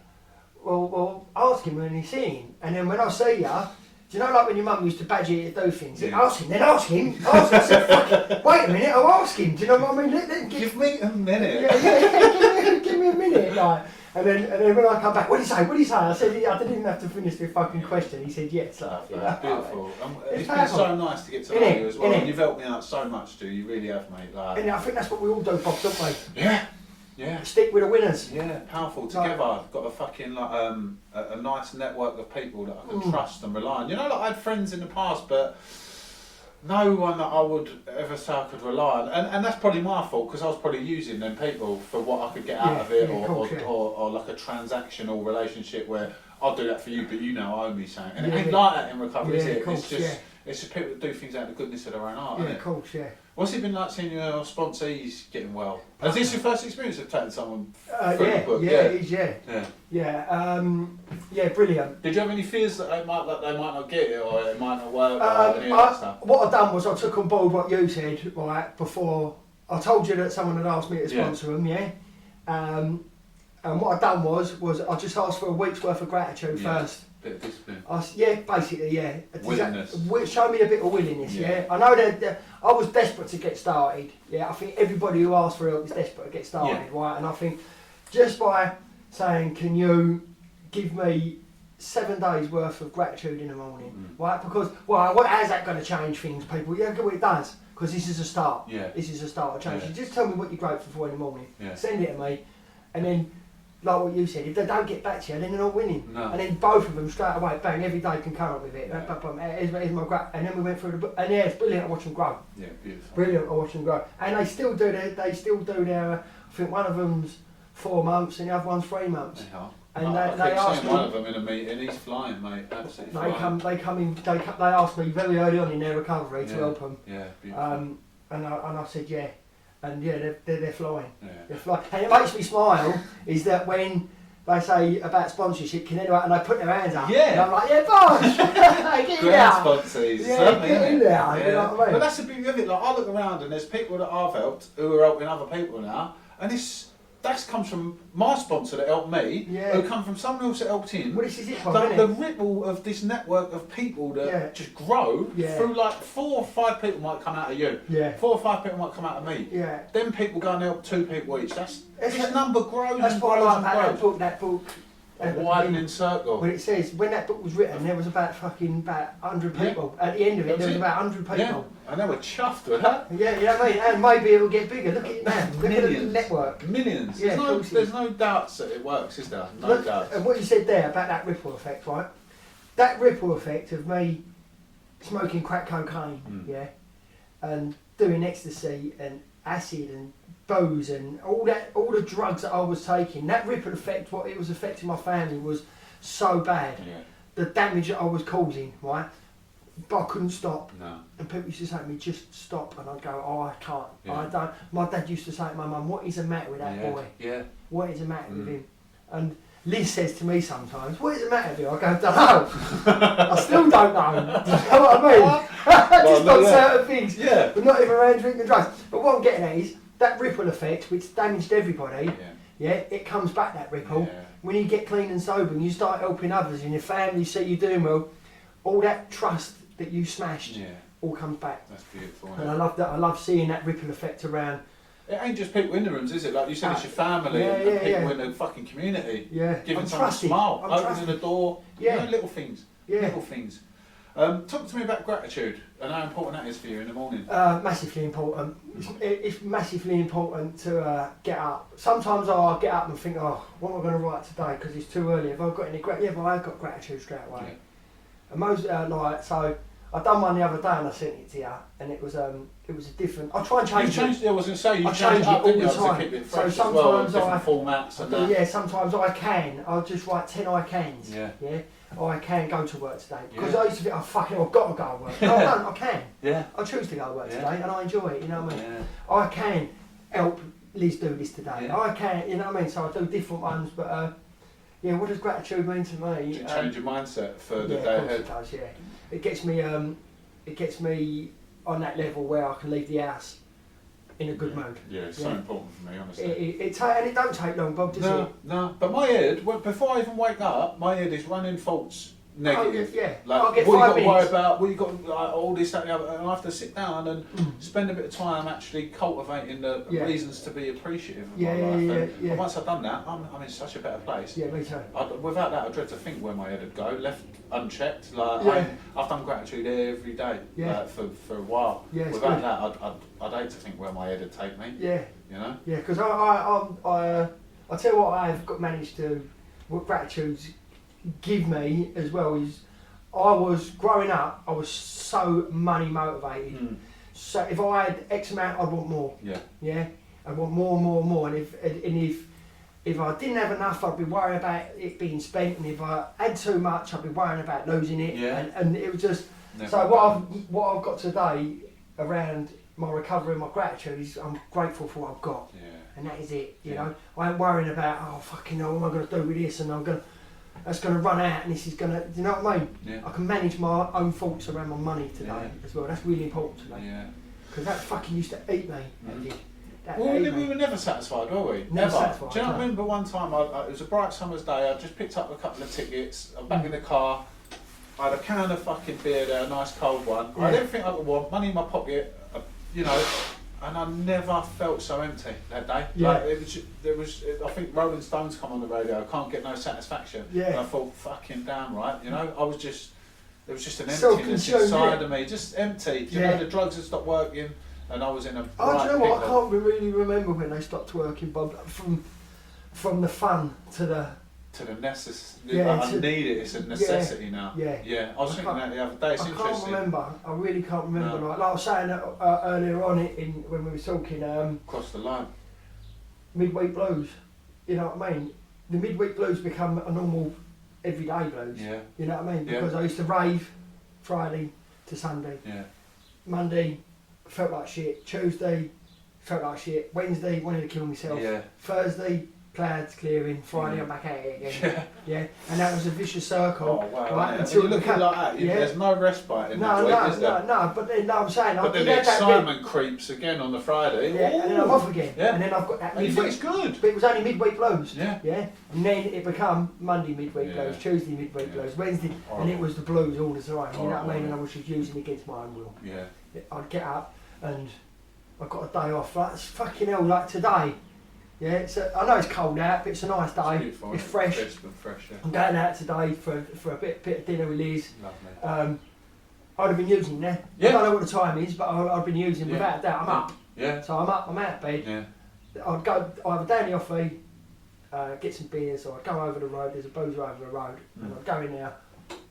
well, ask him when he's seeing. And then when I see ya, do you know, like when your mum used to badger you to do things? Yeah. Ask him. I said, fuck, wait a minute, I'll ask him. Do you know what I mean? Let Give me a minute. give me a minute, like. And then when I come back, what did he say? I said, I didn't even have to finish the fucking question. He said, yes. That's You know, beautiful. It's been powerful. so nice to get to know you as well. And you've helped me out so much, Stu. You really have, mate. Like, And I think that's what we all do, Bob, don't we? Yeah. Stick with the winners. Yeah, powerful. Together, I've got a fucking like a nice network of people that I can trust and rely on. You know, like I had friends in the past, but no one that I would ever say I could rely on. And that's probably my fault because I was probably using them people for what I could get out of it, or like a transactional relationship where I'll do that for you, but you know I owe me something. And it ain't like that in recovery, is it? It's just people that do things out of the goodness of their own heart. Yeah, isn't it? of course, yeah. What's it been like seeing your sponsees getting well? Is this your first experience of taking someone through the book? Yeah, it is, yeah, brilliant. Did you have any fears that they might not get it or it might not work or any of that stuff? What I done was I took on board what you said, right, before I told you that someone had asked me to sponsor them, and what I done was I just asked for a week's worth of gratitude first. Bit of discipline. Basically. Willingness. Show me a bit of willingness, I know that I was desperate to get started, I think everybody who asks for help is desperate to get started, right? And I think just by saying, can you give me 7 days worth of gratitude in the morning, right? Because, how's that going to change things, people? Yeah, it does, because this is a start. This is a start of change. You just tell me what you're grateful for in the morning, send it to me, and then, like what you said, if they don't get back to you, then they're not winning. No. And then both of them straight away, bang, every day concurrent with it. Here's my and then we went through the book, and it's brilliant. I watch them grow. Yeah, beautiful. Brilliant. I watch them grow, and they still do their. I think one of them's 4 months, and the other one's 3 months. And I they keep asked seeing me. one of them in a meeting. He's flying, mate. Absolutely flying. They asked me very early on in their recovery to help them. Yeah, beautiful. And I said yeah, and they're flying. Yeah. They're flying. And it makes me smile is that when they say about sponsorship, can anyone, and they put their hands up. Yeah. And I'm like, boss, get in there. Sponsors. Yeah, get in there. You know what I mean? But that's the beauty of it. Like, I look around and there's people that I've helped who are helping other people now, and that comes from my sponsor that helped me, who come from someone else that helped him. Well, this is it, The ripple of this network of people that just grow through, like 4 or 5 people might come out of you. 4 or 5 people might come out of me. Then people go and help 2 people each. This number grows. That's and why grows I and like grows. that book. A widening circle. When it says, when that book was written, there was about 100 people. At the end of it, there was about 100 people. Yeah. And they were chuffed with that. Yeah, you know what I mean? And maybe it will get bigger. Look at it now. Look at the network. Millions. Yeah, there's no doubts that it works, is there? No doubts. And what you said there about that ripple effect, right? That ripple effect of me smoking crack cocaine, and doing ecstasy and acid and booze and all the drugs that I was taking, that ripple effect, what it was affecting my family was so bad. The damage that I was causing, right? But I couldn't stop. No. And people used to say to me, just stop. And I'd go, oh, I can't. Yeah. I don't. My dad used to say to my mum, what is the matter with that boy? Yeah. What is the matter with him? And Liz says to me sometimes, what is the matter with you? I go, don't know. I still don't know. Do you know what I mean? Just on certain things. Yeah. But not even around drinking drugs. But what I'm getting at is, that ripple effect, which damaged everybody, it comes back, that ripple. Yeah. When you get clean and sober and you start helping others and your family see you doing well, all that trust that you smashed all comes back. That's beautiful. And I love that. I love seeing that ripple effect around. It ain't just people in the rooms, is it? Like you said, it's your family and people in the fucking community. Yeah. Giving someone a smile, opening the door. Yeah. You know, little things. Yeah. Little things. Talk to me about gratitude and how important that is for you in the morning. Massively important. It's massively important to get up. Sometimes I'll get up and think, oh, what am I going to write today? Because it's too early. Have I got any gratitude? Yeah, but I've got gratitude straight away. Yeah. And most so I done one the other day and I sent it to you, and it was a different. I try and change it. You changed it. I was going to say you I changed it up, all didn't the you? time. To keep it So fresh as well, sometimes different formats and that. Yeah, sometimes I can. I'll just write 10 I cans. Yeah. Or I can go to work today. Because I used to think, oh fuck it, I've got to go to work. No, I don't, I can. Yeah. I choose to go to work today and I enjoy it, you know what I mean? Yeah. I can help Liz, do this today. Yeah. I can, you know what I mean? So I do different ones, but yeah, what does gratitude mean to me? Do you change your mindset for the yeah, day of course ahead? it does, yeah. It gets me on that level where I can leave the house in a good mood. Yeah, it's so important for me, honestly. And it don't take long, Bob, does it? No, but my head, before I even wake up, my head is running thoughts negative. Oh, yeah. Like, I'll get what you 5 got to worry minutes. about, what you got, like, all this, that, and the other, and I have to sit down and spend a bit of time actually cultivating the reasons to be appreciative of my life. And once I've done that, I'm in such a better place. Yeah, me too. Without that, I dread to think where my head would go, left unchecked. Like, I've done gratitude every day for a while. Yeah, without that, I'd hate to think where my head would take me. Yeah. You know? Yeah, because I tell you what I've managed to, what gratitude's give me as well is, I was growing up, I was so money motivated. So if I had X amount, I'd want more. Yeah. Yeah, I'd want more. And if I didn't have enough, I'd be worried about it being spent. And if I had too much, I'd be worrying about losing it. Yeah. And it was just so what I've got today around my recovery and my gratitude is I'm grateful for what I've got. Yeah. And that is it. You know, I ain't worrying about fucking hell, what am I going to do with this, and that's going to run out, and this is going to, do you know what I mean? Yeah. I can manage my own thoughts around my money today as well. That's really important to me. Yeah. Because that fucking used to eat me. That did. We were never satisfied, were we? Never satisfied. Do you know, I remember one time, it was a bright summer's day, I just picked up a couple of tickets, I'm back in the car, I had a can of fucking beer there, a nice cold one, I had everything I could want, money in my pocket, you know, and I never felt so empty that day. Yeah. Like, I think Rolling Stones come on the radio, I can't get no satisfaction. Yeah. And I thought, fucking damn right, you know, there was just an emptiness Self-consumed, inside of me, just empty. You know, the drugs had stopped working, and I was in a do you know what? I pickle. can't really remember when they stopped working, Bob. From the fun to the necessity. Yeah, I need it. It's a necessity now. Yeah. Yeah. I was thinking that the other day. It's I interesting. can't remember. I really can't remember. No. Like I was saying earlier on when we were talking. Cross the line. Midweek blues. You know what I mean? The midweek blues become a normal everyday blues. Yeah. You know what I mean? Yeah. Because I used to rave Friday to Sunday. Yeah. Monday felt like shit. Tuesday felt like shit. Wednesday wanted to kill myself. Yeah. Thursday clouds clearing. Friday I'm back at it again. Yeah. And that was a vicious circle. Oh wow. Right? Yeah. Until When you look at it like that, there's no respite in that week, is there? No. But then I'm saying. But then the excitement creeps again on the Friday. Yeah. And then I'm off again. Yeah. And then I've got that. And you think it's good. But it was only midweek blues. Yeah. Yeah. And then it become Monday midweek Yeah. blues, Tuesday midweek Yeah. blues, Wednesday, Horrible. and it was the blues all the time. You know what I mean? Horrible, And I was just using it against my own will. Yeah. I'd get up and I've got a day off. Like, it's fucking hell, like today. Yeah, I know it's cold out, but it's a nice day. It's beautiful. It's fresh. Crisp and fresh. Yeah. I'm going out today for a bit of dinner with Liz. Lovely. I'd have been using there. Yeah. I don't know what the time is, but I've been using Yeah. without a doubt. I'm up. Yeah. So I'm up. I'm out of bed. Yeah. I'd go either down the offie, get some beers, or I'd go over the road. There's a boozer over the road, and I'd go in there.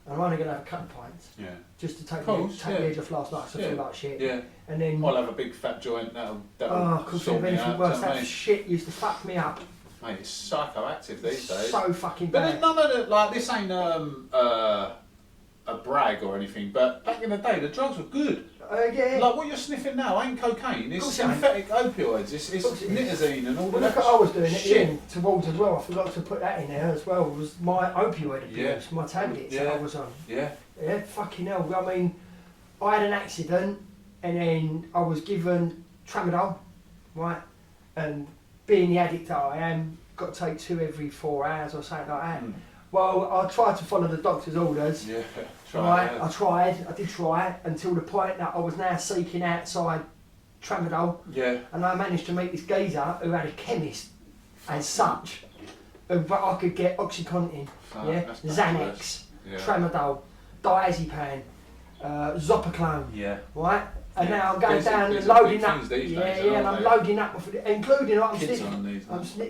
And I'm only going to have a couple of pints, Yeah. just to take Course, the edge off last night, so I feel like shit. Yeah. And then, I'll have a big fat joint. That'll couldn't sort think of me anything out. worse. Do you know what I That mean? shit used to fuck me up. Mate, it's psychoactive these days. So fucking But bad. there's none of the, like, this ain't a brag or anything, but back in the day the drugs were good. Yeah. Like what you're sniffing now ain't cocaine, it's Course it ain't. synthetic opioids, it's nitazine and all Well, that look, I was doing it shit. in towards as well. I forgot to put that in there as well. Was my opioid abuse, Yeah. my tablets that I was on. Yeah. Yeah, fucking hell. I mean, I had an accident and then I was given tramadol, right? And being the addict that I am, got to take 2 every 4 hours or something like that. Well, I tried to follow the doctor's orders. Yeah. I did try until the point that I was now seeking outside tramadol. Yeah. And I managed to meet this geezer who had a chemist as such, but I could get OxyContin, That's Xanax, yeah. tramadol, diazepam, Zopiclone, Yeah. right? And Yeah. now I'm going These are- down these and are big loading up. things these Yeah, days, yeah, and aren't I'm they? loading up, including I'm Kids on these.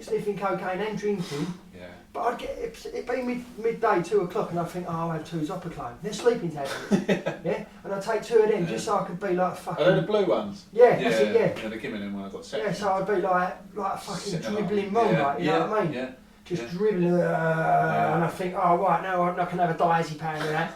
sniffing cocaine and drinking. Yeah. But I'd get it be midday, 2 o'clock, and I think, oh, I'll have 2 Zopiclone. They're sleeping tablets, yeah. And I take 2 of them just so I could be like fucking. Are they the blue ones? Yeah, that's it, yeah. Yeah, they give me them when I got sick. Yeah, so I'd be like fucking Sitting dribbling along. mum, like, you know what I mean? Yeah. Just dribbling, and I think, oh right, now I can have a diazepam and that.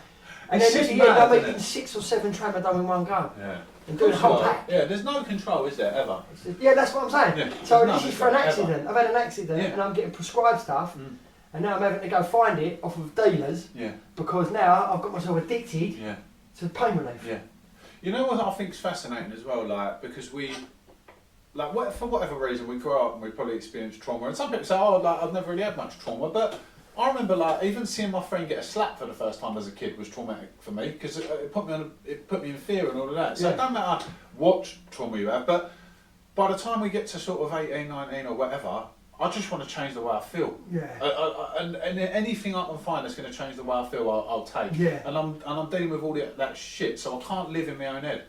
And It's then at just the end mad, I'm isn't eating it? 6 or 7 tramadol in one go. Yeah. and doing a whole pack. Yeah, there's no control, is there, ever? Yeah, that's what I'm saying. Yeah, so none, this is for an accident. ever. I've had an accident and I'm getting prescribed stuff, and now I'm having to go find it off of dealers because now I've got myself addicted to pain relief. Yeah. You know what I think's fascinating as well, like, because we, like, for whatever reason, we grew up and we probably experienced trauma. And some people say, oh, like, I've never really had much trauma, but I remember, like, even seeing my friend get a slap for the first time as a kid was traumatic for me because it put me in fear and all of that. So it doesn't matter what trauma you have, but by the time we get to sort of 18, 19 or whatever, I just want to change the way I feel. Yeah. And anything I can find that's going to change the way I feel, I'll take. Yeah. And I'm dealing with all that shit, so I can't live in my own head.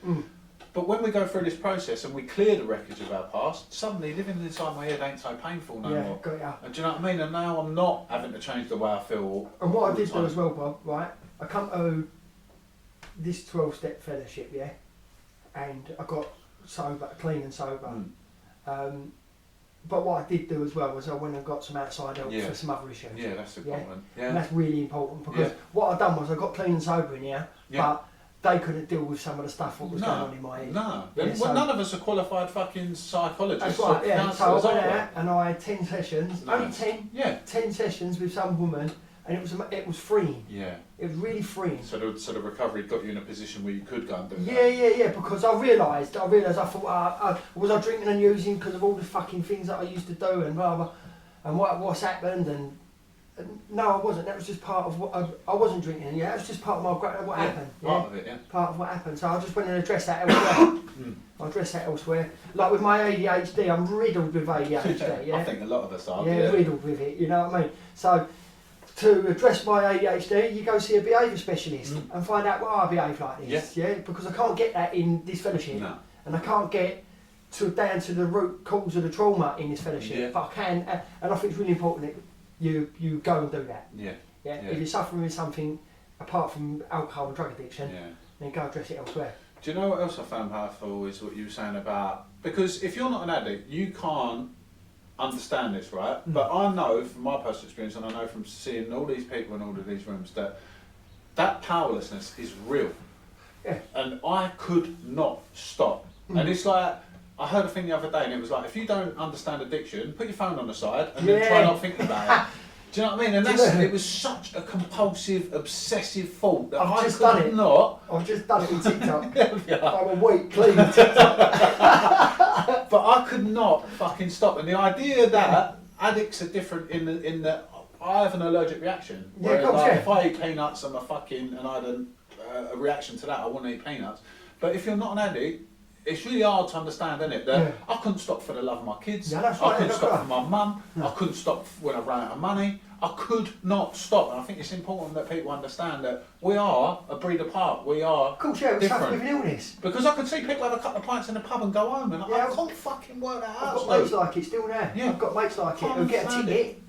But when we go through this process and we clear the wreckage of our past, suddenly living inside my head ain't so painful no more. Got ya. And do you know what I mean? And now I'm not having to change the way I feel. And what I did do as well, Bob, right? I come to this 12-step fellowship, yeah, and I got sober, clean and sober. But what I did do as well was I went and got some outside help for some other issues. Yeah, that's important. Yeah. And that's really important because what I've done was I got clean and sober in here, but they couldn't deal with some of the stuff that was going on in my head. No, so none of us are qualified fucking psychologists. That's right, yeah. So I went out out and I had 10 sessions, only 10, 10 sessions with some woman, and it was freeing. Yeah. It was really freeing. So the recovery got you in a position where you could go and do that? Yeah, because I realised, I thought, was I drinking and using because of all the fucking things that I used to do and blah, blah, and what's happened, and no, I wasn't. That was just part of what I wasn't drinking. Yeah, that was just part of what happened. Part of it, part of what happened. So I just went and addressed that elsewhere. I addressed that elsewhere. Like with my ADHD, I'm riddled with ADHD. Yeah, I think a lot of us are. Yeah, riddled with it. You know what I mean? So to address my ADHD, you go see a behaviour specialist and find out why I behave like this. Yeah, because I can't get that in this fellowship, and I can't get down to the root cause of the trauma in this fellowship. Yeah. But I can, and I think it's really important that you go and do that. Yeah. If you're suffering with something apart from alcohol and drug addiction, then go address it elsewhere. Do you know what else I found powerful is what you were saying about, because if you're not an addict, you can't understand this, right? But I know from my personal experience, and I know from seeing all these people in all of these rooms, that powerlessness is real. Yeah. And I could not stop. And it's like, I heard a thing the other day and it was like, if you don't understand addiction, put your phone on the side and then try not thinking about it. Do you know what I mean? And it was such a compulsive, obsessive thought that I've just done it with TikTok. I'm a week clean with TikTok. But I could not fucking stop. And the idea that addicts are different in that I have an allergic reaction. If I eat peanuts, and I had a reaction to that, I want to eat peanuts. But if you're not an addict, it's really hard to understand, isn't it? That I couldn't stop for the love of my kids. Yeah, that's right, I couldn't stop for my mum. I couldn't stop when I ran out of money. I could not stop. And I think it's important that people understand that we are a breed apart. We are different. With an illness. Because I could see people have a couple of pints in the pub and go home, and I can't fucking work that out. I've got mates like it still there. Yeah. I've got mates like it who get a ticket,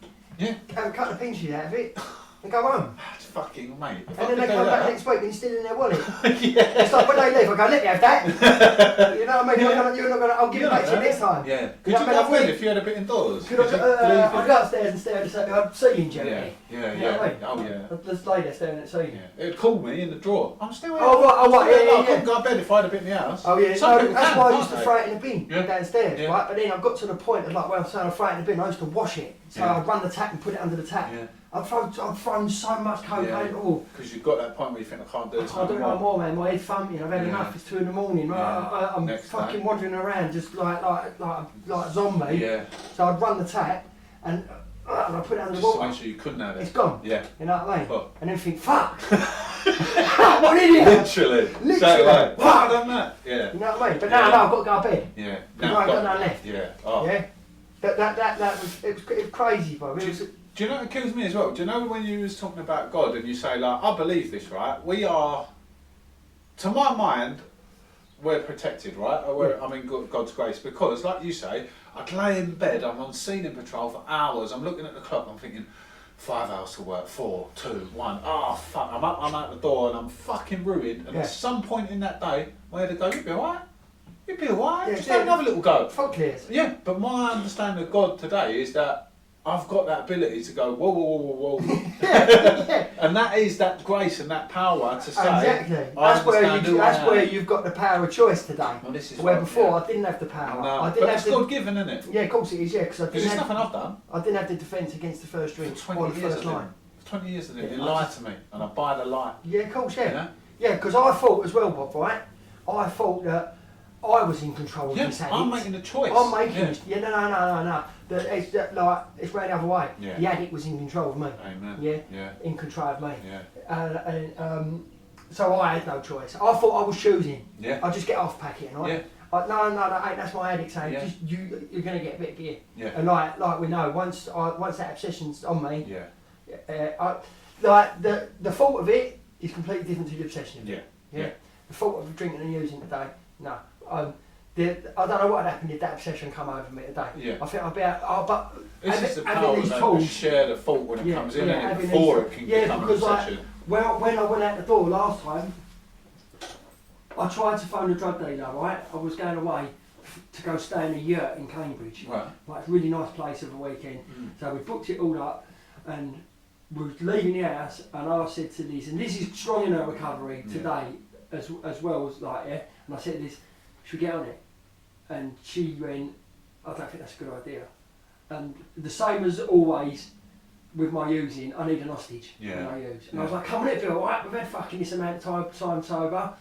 have a couple of pinches out of it, and go home. That's fucking mate. And then they come back next week and it's still in their wallet. It's like when they leave, I go, let me have that. You know what I mean? You're not gonna, I'll give it back to you next time. Yeah. Could you have bed if you had a bit indoors? I'd go upstairs and stare at the ceiling, Jeremy. Yeah. You know what I mean? Oh yeah. I'd just lay there staring at the ceiling. Yeah. It'd call me in the drawer. I'm still here. I couldn't go to bed if I had a bit in the house. Oh yeah, that's why I used to throw it in the bin downstairs, Yeah. right? But then I got to the point of like, well, so I throw it in the bin, I used to wash it. So I'd run the tap and put it under the tap. Yeah. I've thrown so much cocaine. Because you've got that point where you think I can't do this. I can't do it no more, man. My head thumping. I've had enough. It's 2 in the morning. Yeah. I'm fucking wandering around just like a zombie. Yeah. So I'd run the tap and I put it under the water. Just to make sure you couldn't have it. It's gone. Yeah. You know what I mean? Oh. And then think, fuck. What an idiot. Literally. Like, why have I done that? Yeah. You know what I mean? But now I've got to go to bed. Yeah. Now I ain't got nothing left. Yeah. Oh. Yeah. That was crazy, bro. Do you know what kills me as well? Do you know when you was talking about God and you say like, I believe this, right? We are, to my mind, we're protected, right? I'm in God's grace because, like you say, I'd lay in bed, I'm on scenic patrol for hours, I'm looking at the clock, I'm thinking, 5 hours to work, 4, 2, 1, oh fuck, I'm out the door and I'm fucking ruined. And at some point in that day, I had to go, you'll be alright. You'll be alright, just have another little go. Fuck clears. Yeah, but my understanding of God today is that I've got that ability to go whoa, whoa, whoa, whoa, whoa. Yeah. And that is that grace and that power to say, Exactly. That's where you've got the power of choice today. Well, this is where right, before yeah. I didn't have the power. No, I didn't but it's God given, isn't it? Yeah, of course it is. Yeah, because There's nothing I've done. I didn't have the defence against the first drink For or 20 the years first I line. did. For 20 years I did. Yeah, You lied to me, and I buy the lie. Yeah, of course. Yeah. You know? Yeah, because I thought as well, Bob. Right? I thought that I was in control of this addict. I'm making the choice. I'm making this. Yeah, no. It's round the other way. Yeah. The addict was in control of me. Amen. Yeah. Yeah. In control of me. Yeah. So I had no choice. I thought I was choosing. Yeah. I just get off packet, right? Yeah. No, that's my addict saying. Yeah. Just you're going to get a bit of gear. Yeah. And like we know, once that obsession's on me, Yeah. the fault of it is completely different to the obsession of it. Yeah. Yeah. The fault of drinking and using today, no. I don't know what had happened if that obsession come over me today. Yeah. I think I'd be out, but This is the having power these to tools, share the fault when it comes in, and having before these- it can yeah, become an because obsession. when I went out the door last time, I tried to phone the drug dealer, right? I was going away to go stay in a yurt in Cambridge. Right. Like, it's a really nice place of a weekend. So we booked it all up and we were leaving the house, and I said to Liz, and Liz is strong in her recovery today as well as like, yeah, and I said to Liz, should we get on it? And she went, I don't think that's a good idea. And the same as always with my using, I need an hostage when I use. And I was like, come on it, Bill, right, we've had fucking this amount of time sober,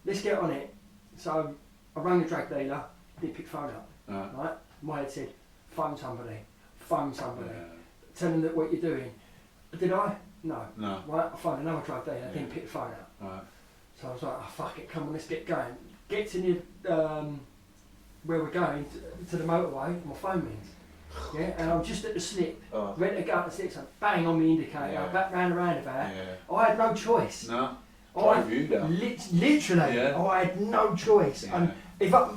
let's get on it. So I rang the drug dealer, didn't pick the phone up, right? My head said, phone somebody, tell them that what you're doing. But did I? No. Right, I phoned another drug dealer, didn't pick the phone up. Right. So I was like, oh fuck it, come on, let's get going. Get to the, where we're going, to the motorway, my phone rings. Yeah, and I'm just at the slip, ready to go up the slip, so bang on the indicator, back round the roundabout. I had no choice. No. Drive you down. Literally, I had no choice. And if I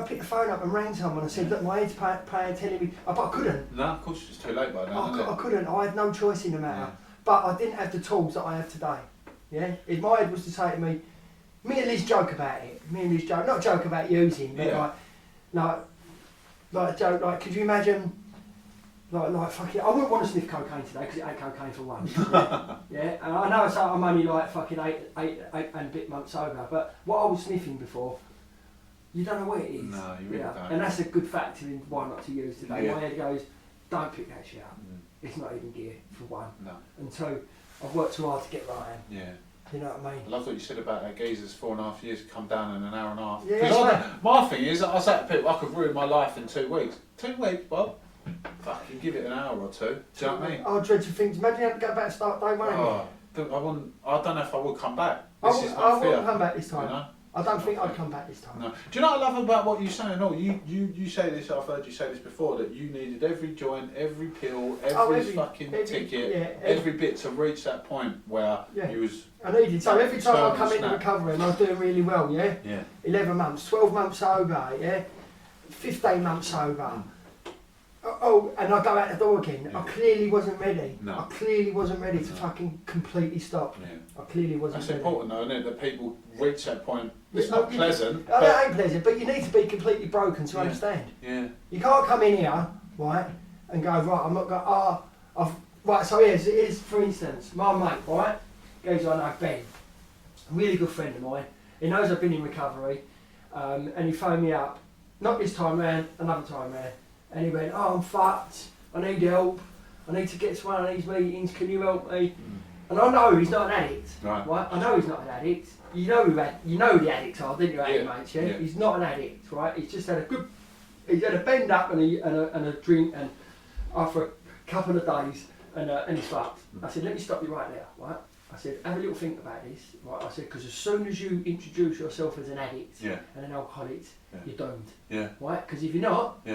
picked the phone up and rang someone and said, look, my head's playing, telling me, but I couldn't. No, of course it's too late by now. I couldn't. I had no choice in the matter. But I didn't have the tools that I have today. Yeah, if my head was to say to me and Liz joke about it. Not joke about using, but like joke, like, could you imagine, like fucking, I wouldn't want to sniff cocaine today because it ain't cocaine for one. Yeah, and I know I'm only like fucking eight and a bit months sober, but what I was sniffing before, you don't know what it is. No, you really don't. And that's a good factor in why not to use today. Yeah. My head goes, don't pick that shit up. It's not even gear, for one. No. And two, I've worked too hard to get where I am. Yeah. You know what I mean? I love what you said about that geezer's 4.5 years come down in an hour and a half. Yeah, 'Cause my thing is, I say to people, I could ruin my life in 2 weeks. 2 weeks, Bob? Fucking give it an hour or two. Do you know what I mean? I dread to think, imagine you had to go back and start day one. I don't know if I would come back. I This is my fear. wouldn't come back this time. You know? I don't think I'd come back this time. No. Do you know what I love about what you're saying? No, you say this, I've heard you say this before, that you needed every joint, every pill, every fucking ticket, every bit to reach that point where you was... I needed, so every time I come into snap. recovery and I was doing really well, yeah? 11 months, 12 months sober, yeah? 15 months sober. And I go out the door again. I clearly wasn't ready. No. I clearly wasn't ready to fucking completely stop. I clearly wasn't That's ready. important though, isn't it? That people reach that point. It's not pleasant. No, it ain't pleasant, but you need to be completely broken to understand. Yeah. You can't come in here, right, and go, right, I'm not going, right, so here's, for instance, my mate, right, goes, I know Ben, a really good friend of mine. He knows I've been in recovery, and he phoned me up, not this time round, another time round. And he went, oh, I'm fucked, I need help, I need to get to one of these meetings, can you help me? And I know he's not an addict, right? I know he's not an addict. You know who the addicts are, didn't you, mates? Yeah? He's not an addict, right? He's just had he's had a bend up and a drink, and after a couple of days, and he's fucked. I said, let me stop you right there, right? I said, have a little think about this, right? I said, because as soon as you introduce yourself as an addict and an alcoholic, you're doomed, right? Because if you're not,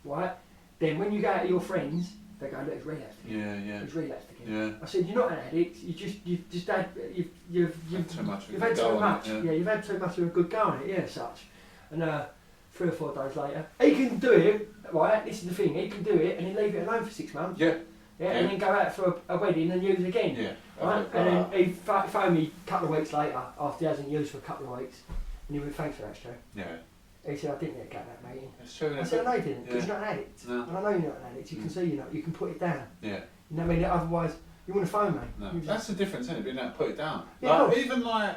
right, then when you go out to your friends, they go, look, he's relapsed again. He's relapsed again. I said, you're not an addict. You've just had you've too much. You've had too much. You've had too much of a good go on it. Yeah, such. And 3 or 4 days later, he can do it. Right, this is the thing. He can do it, and he leave it alone for 6 months. And then go out for a wedding and use it again. Right, and then he phoned me a couple of weeks later after he hasn't used for a couple of weeks, and he went, thanks for that, Stu. He said, I didn't let go of that meeting. It's true. I said, I know you didn't, because Yeah. you're not an addict. No. And I know you're not an addict. You can see you're not. You can put it down. Yeah. You know what I mean? Otherwise, you wouldn't have phoned me. No. You just- That's the difference, isn't it? Being able to put it down. Yeah, Like, no. even like,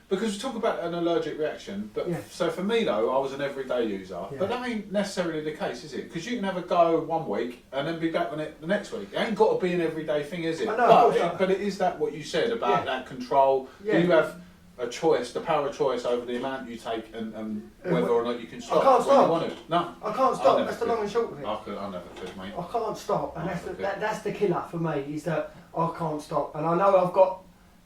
because we talk about an allergic reaction, but Yeah. so for me though, I was an everyday user, Yeah. but that ain't necessarily the case, is it? Because you can have a go one week and then be back on it the next week. It ain't got to be an everyday thing, is it? I know, of course not. But it is that what you said about that control. Yeah. Do you have a choice, the power of choice over the amount you take and whether or not you can stop can't when stop. you want to? No. I can't stop. never That's the could. long and short of it. I never could, mate. I can't stop, and Okay. that's the killer for me. Is that I can't stop, and I know I've got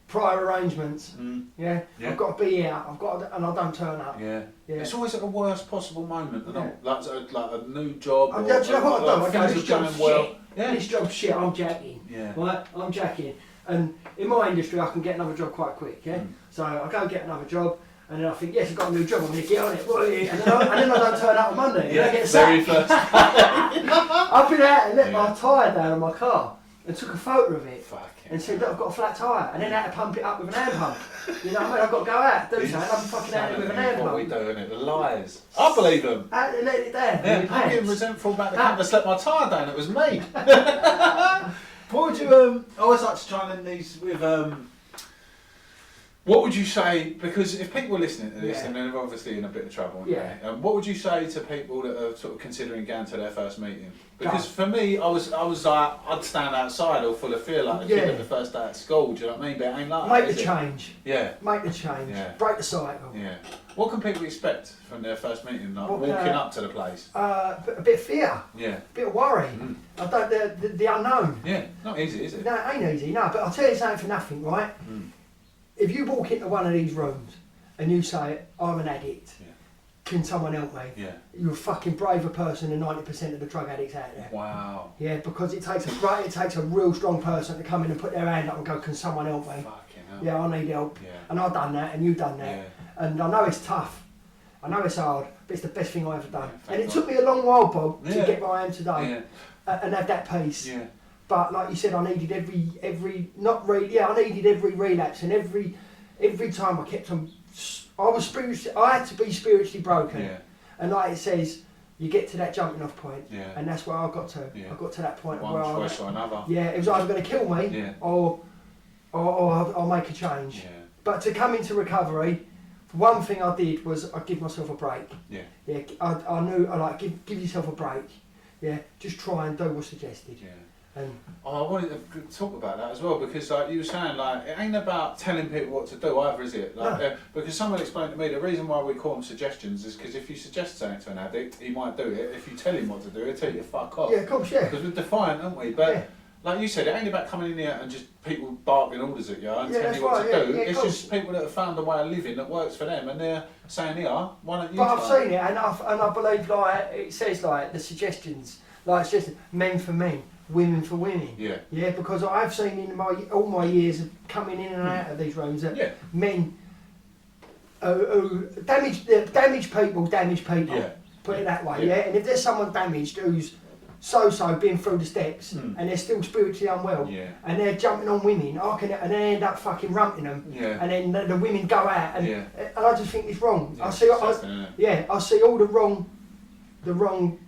prior arrangements. Yeah, Yeah. I've got to be here. And I don't turn up. Yeah. Yeah. It's always at the worst possible moment, and Yeah. like a new job. Do you know what I've done? I go, this job's shit. Yeah. This job's shit. I'm jacking. Yeah. Right, I'm jacking. And in my industry, I can get another job quite quick. Yeah. So I go get another job. And then I think, yes, I've got a new job, I'm going to get on it. And then I don't turn up on Monday. And I get very sacked. first. I've been out and let Yeah. my tyre down on my car and took a photo of it. Fucking And said, look, I've got a flat tyre. And then I had to pump it up with an hand pump. You know what I mean? I've got to go out, do something. I'm fucking out with an hand What we pump. do, innit? The lies. I believe them. I had to let it down. Yeah, in my I'm getting pants. resentful about the cunt that slept my tyre down. It was me. What would you I always like to try and end these with what would you say, because if people are listening to this, Yeah. then they're obviously in a bit of trouble. Yeah. What would you say to people that are sort of considering going to their first meeting? Because for me, I was like, I'd stand outside all full of fear, like the kid Yeah. at the first day at school. Do you know what I mean? But it ain't like Make that, the is it? change. Yeah. Make the change. Yeah. Break the cycle. Yeah. What can people expect from their first meeting, like Well, walking up to the place? A bit of fear. Yeah. A bit of worry. Mm. I don't, the unknown. Yeah. Not easy, is it? No, it ain't easy, no. But I'll tell you something for nothing, right? Mm. If you walk into one of these rooms and you say, I'm an addict, Yeah. can someone help me? Yeah. You're a fucking braver person than 90% of the drug addicts out there. Wow. Yeah, because it takes a real strong person to come in and put their hand up and go, can someone help me? Fucking hell. Yeah, I need help. Yeah. And I've done that and you've done that. Yeah. And I know it's tough. I know it's hard, but it's the best thing I've ever done. Yeah, And it thank took me a long while, Bob, to Yeah. get where I am today and have that peace. Yeah. But like you said, I needed I needed every relapse and every time I kept on. I had to be spiritually broken. Yeah. And like it says, you get to that jumping off point, Yeah. and that's where I got to. Yeah. I got to that point One where choice or another. it was either going to kill me Yeah. or I'll make a change. Yeah. But to come into recovery, one thing I did was I give myself a break. Yeah. Yeah, I knew I like give yourself a break. Yeah, just try and do what's suggested. Yeah. And Oh, I wanted to talk about that as well, because like you were saying, like it ain't about telling people what to do either, is it? Like, No. because someone explained to me the reason why we call them suggestions is because if you suggest something to an addict, he might do it. If you tell him what to do, he'll tell you to fuck off. yeah, of course, yeah. Because we're defiant, aren't we? But Yeah. like you said, it ain't about coming in here and just people barking orders at you and Yeah, telling that's you what right, to yeah, do. yeah, of It's course. just people that have found a way of living that works for them, and they're saying, "Here, why don't you?" But I've try it?" seen it, and I believe like it says like the suggestions, like it's just men for men, women for women. Yeah. Yeah, because I've seen in all my years of coming in and out of these rooms that Yeah. men who damage people damage people. Yeah. Put it that way. Yeah. Yeah. And if there's someone damaged who's so been through the steps Mm. and they're still spiritually unwell Yeah. and they're jumping on women, and they end up fucking rumping them. Yeah. And then the women go out and Yeah. and I just think it's wrong. Yeah, I see. disgusting, isn't it? I see all the wrong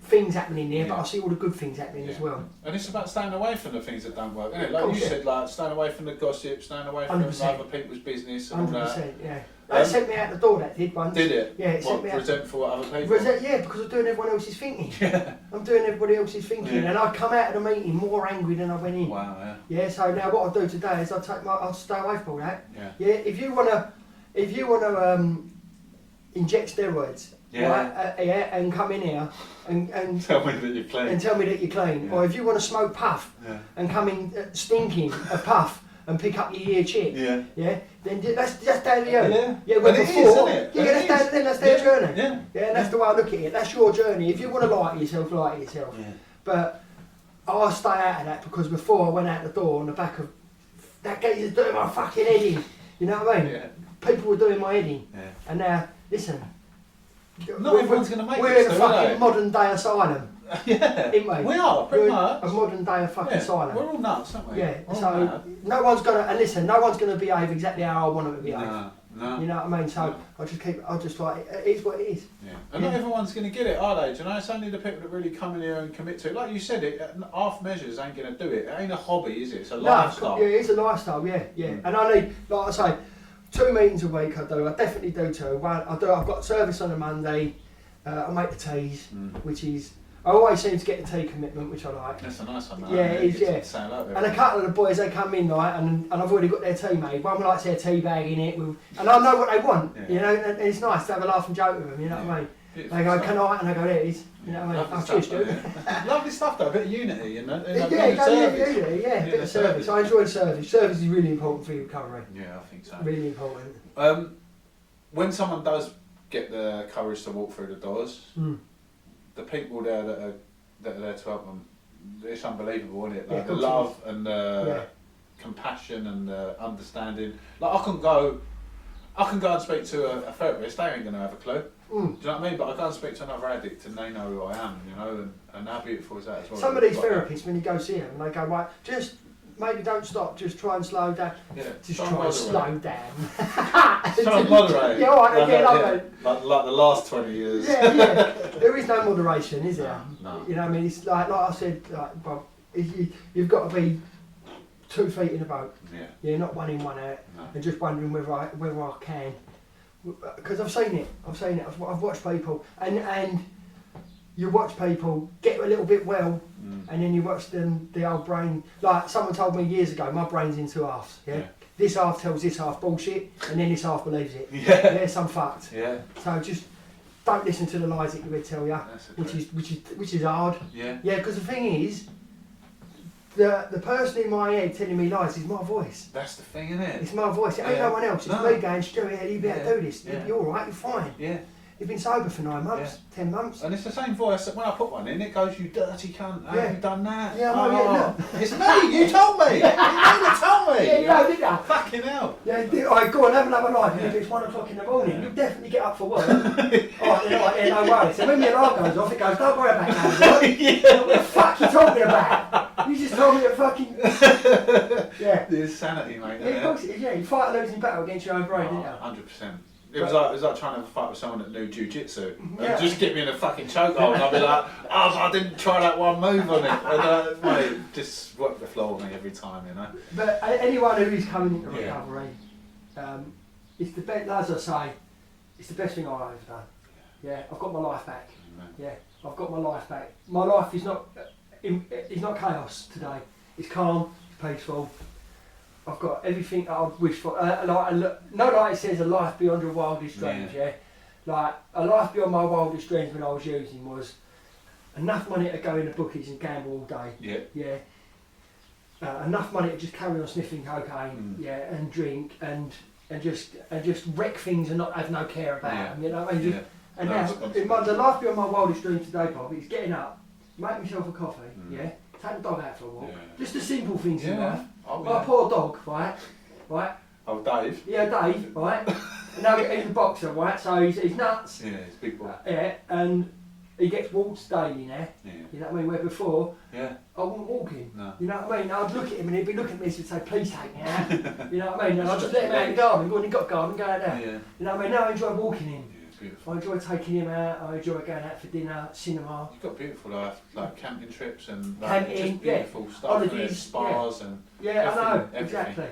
things happening there, but Yeah. I see all the good things happening as Yeah. well. And it's about staying away from the things that don't work, isn't it? Like Course, you yeah. said, like staying away from the gossip, staying away from 100%. other people's business and all 100%. that. Yeah. That sent me out the door. That did once. Did it? Yeah, it sent What, me out. resentful at other people? Yeah, because I'm doing everyone else's thinking. Yeah. I'm doing everybody else's thinking, Yeah. and I come out of the meeting more angry than I went in. Wow, yeah. Yeah, so now what I do today is I'll stay away from all that. Yeah. Yeah, if you wanna inject steroids, Yeah. right, and come in here and Tell me that you're clean. and tell me that you're clean, Yeah. or if you want to smoke puff Yeah. and come in stinking of puff and pick up your ear chip, Yeah. then that's down to you. Yeah. Yeah, But well, it is, before, isn't it? yeah, But it that's is. their journey. Yeah. Yeah, and that's the way I look at it. That's your journey. If you want to lie to yourself, lie to yourself. Yeah. But I stay out of that because before I went out the door on the back of that gate is doing my fucking head in. You know what I mean? Yeah. People were doing my head in. Yeah. And now, listen. Not everyone's going to make we're it, in a though, are fucking they? modern day asylum. Yeah. Ain't we? We are, pretty We're much. a modern day fucking Yeah. asylum. We're all nuts, aren't we? Yeah, We're all so mad. no one's gonna, and listen, no one's gonna behave exactly how I want them to behave. No. No. You know what I mean? So I just like, it is what it is. Yeah. And not everyone's going to get it, are they? Do you know? It's only the people that really come in here and commit to it. Like you said, half measures ain't going to do it. It ain't a hobby, is it? It's a lifestyle. Yeah, it's a lifestyle, yeah. And I need, like I say, 2 meetings a week I do. I definitely do 2. I've got service on a Monday. I make the teas, which is, I always seem to get the tea commitment, which I like. That's a nice one, though. Yeah, it is, yeah. And a couple of the boys, they come in, like, and I've already got their tea made. One likes their tea bag in it, and I know what they want, you know, and it's nice to have a laugh and joke with them, you know what I mean? Beautiful they go, stuff. can I? And I go, there it is. You know what I mean? Lovely Cheers, stuff, dude. yeah. Lovely stuff, though. A bit of unity, you know? Yeah, bit of service. I enjoy service. Service is really important for your recovery. Yeah, I think so. Really important. When someone does get the courage to walk through the doors, the people there that are there to help them, it's unbelievable, isn't it? Like the love and the compassion and the understanding. Like I can go and speak to a therapist, they ain't going to have a clue. Do you know what I mean? But I go and speak to another addict and they know who I am, you know, and how beautiful is that as well? Some of these therapists, when you go see them, and they go, right, just maybe don't stop, just try and slow down. Yeah, just try and slow down. Try and moderate. Yeah, alright, again, like the last 20 years. Yeah. There is no moderation, is there? No. You know what I mean? It's like I said, like, Bob, you've got to be 2 feet in a boat. Yeah. Yeah, not 1 in, 1 out, and just wondering whether I can. Because I've seen it. I've watched people, and you watch people get a little bit well, and then you watch them, the old brain. Like someone told me years ago, my brain's in 2 halves. Yeah. This half tells this half bullshit, and then this half believes it. Yes, I'm fucked. Yeah. So just don't listen to the lies that you would tell you, which is hard. Yeah. Yeah, because the thing is, the person in my head telling me lies is my voice. That's the thing, isn't it? It's my voice. It ain't no one else. It's me going, Stuart, you'll be able to do this. Yeah. You're all right. You're fine. Yeah. You've been sober for 9 months, 10 months. And it's the same voice that when I put one in, it goes, you dirty cunt, how have you done that? Yeah, It's me, you told me! You told me! Yeah, you know, didn't you? Fucking hell! Yeah, alright, go on, have another life. And if it's 1 o'clock in the morning, you'll definitely get up for work. Alright, no worries. So when your alarm goes off, it goes, don't worry about that. What the fuck you talking about? You just told me to fucking... Yeah. The insanity, mate. Yeah, of course it is, yeah. You fight a losing battle against your own brain, didn't you? 100%. It was like trying to fight with someone that knew jiu-jitsu and Yeah. just get me in a fucking chokehold and I'd be like, oh, I didn't try that one move on it. And mate, just work the floor with me every time, you know. But anyone who is coming into recovery, it's the best, as I say, it's the best thing I've ever done. Yeah, I've got my life back. Yeah, I've got my life back. My life is not chaos today. It's calm, it's peaceful. I've got everything that I'd wish for. Like it says, a life beyond your wildest dreams. Yeah. Like a life beyond my wildest dreams when I was using was enough money to go in the bookies and gamble all day. Yeah. Enough money to just carry on sniffing cocaine. Yeah, and drink and just wreck things and not have no care about them. You know what I mean? And now, the life beyond my wildest dreams today, Bob, is getting up, make myself a coffee. Yeah. Take the dog out for a walk. Just the simple things in life. My poor dog, right? Oh, Dave? Yeah, Dave, right? And now he's a boxer, right? So he's nuts. Yeah, he's a big boy. Yeah, and he gets walks daily now. Yeah. You know what I mean? Where before, I wouldn't walk him. No. You know what I mean? I'd look at him and he'd be looking at me and he'd say, please take me out. You know what I mean? And I'd just let him out in the garden. Go on, you've got a garden, go out there. Yeah. You know what I mean? Now I enjoy walking him. Beautiful. I enjoy taking him out, I enjoy going out for dinner, cinema. You've got beautiful life, like camping trips and camping, just beautiful stuff, holidays, spas and I know, exactly.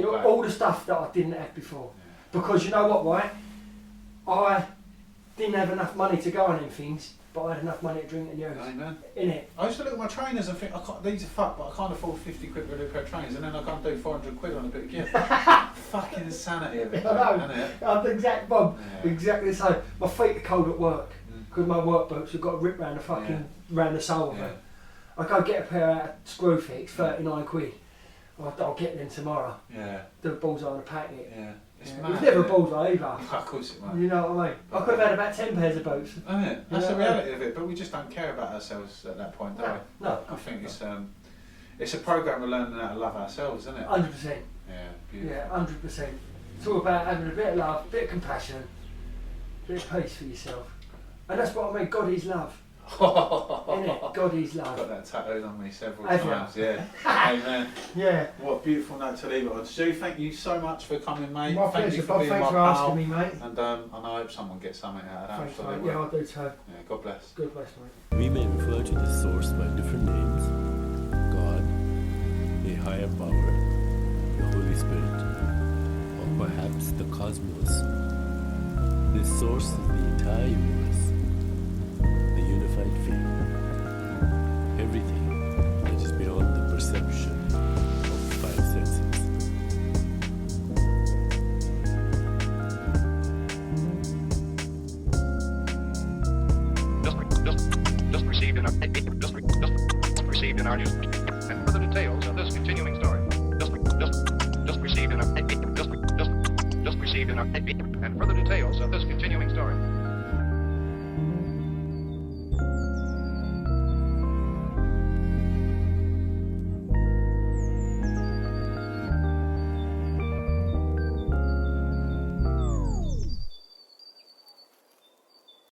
All the stuff that I didn't have before. Because you know what, right? I didn't have enough money to go on them things, but I had enough money to drink and use. Amen. Innit? I used to look at my trainers and think, these are fucked, but I can't afford 50 quid for a pair of trainers, and then I can't do 400 quid on a bit of gear. Fucking insanity of it, isn't it? I'm exactly the same. My feet are cold at work, because my work boots have got ripped round the fucking, round the sole of them. I go get a pair out of screw fix, 39 quid. I'll get them tomorrow. Yeah. The bullseye on the packet. Yeah. It's never a bullseye either. Of course it won't. You know what I mean? I could have had about 10 pairs of boots. Isn't it? That's the reality of it, but we just don't care about ourselves at that point, do we? No. I think it's a program of learning how to love ourselves, isn't it? 100%. Yeah, beautiful. Yeah, 100%. It's all about having a bit of love, a bit of compassion, a bit of peace for yourself. And that's what I mean, God is love. Innit? God is I've got love. that tattooed on me several Have you? times, yeah. Amen. Yeah. What a beautiful note to leave it on. Stu, thank you so much for coming, mate. My Thank pleasure, you for Bob. being Thanks my for pal. asking me, mate. And I hope someone gets something out of that. Thanks, I'm sure mate. they Yeah, will. I do too. Yeah, God bless. God bless, mate. We may refer to the source by different names: God, a higher power, the Holy Spirit, or perhaps the cosmos. This source is the entire universe, the unified field, everything that is beyond the perception of five senses. Just received in our news. And further details of this continuing story. Just received in our and further details of this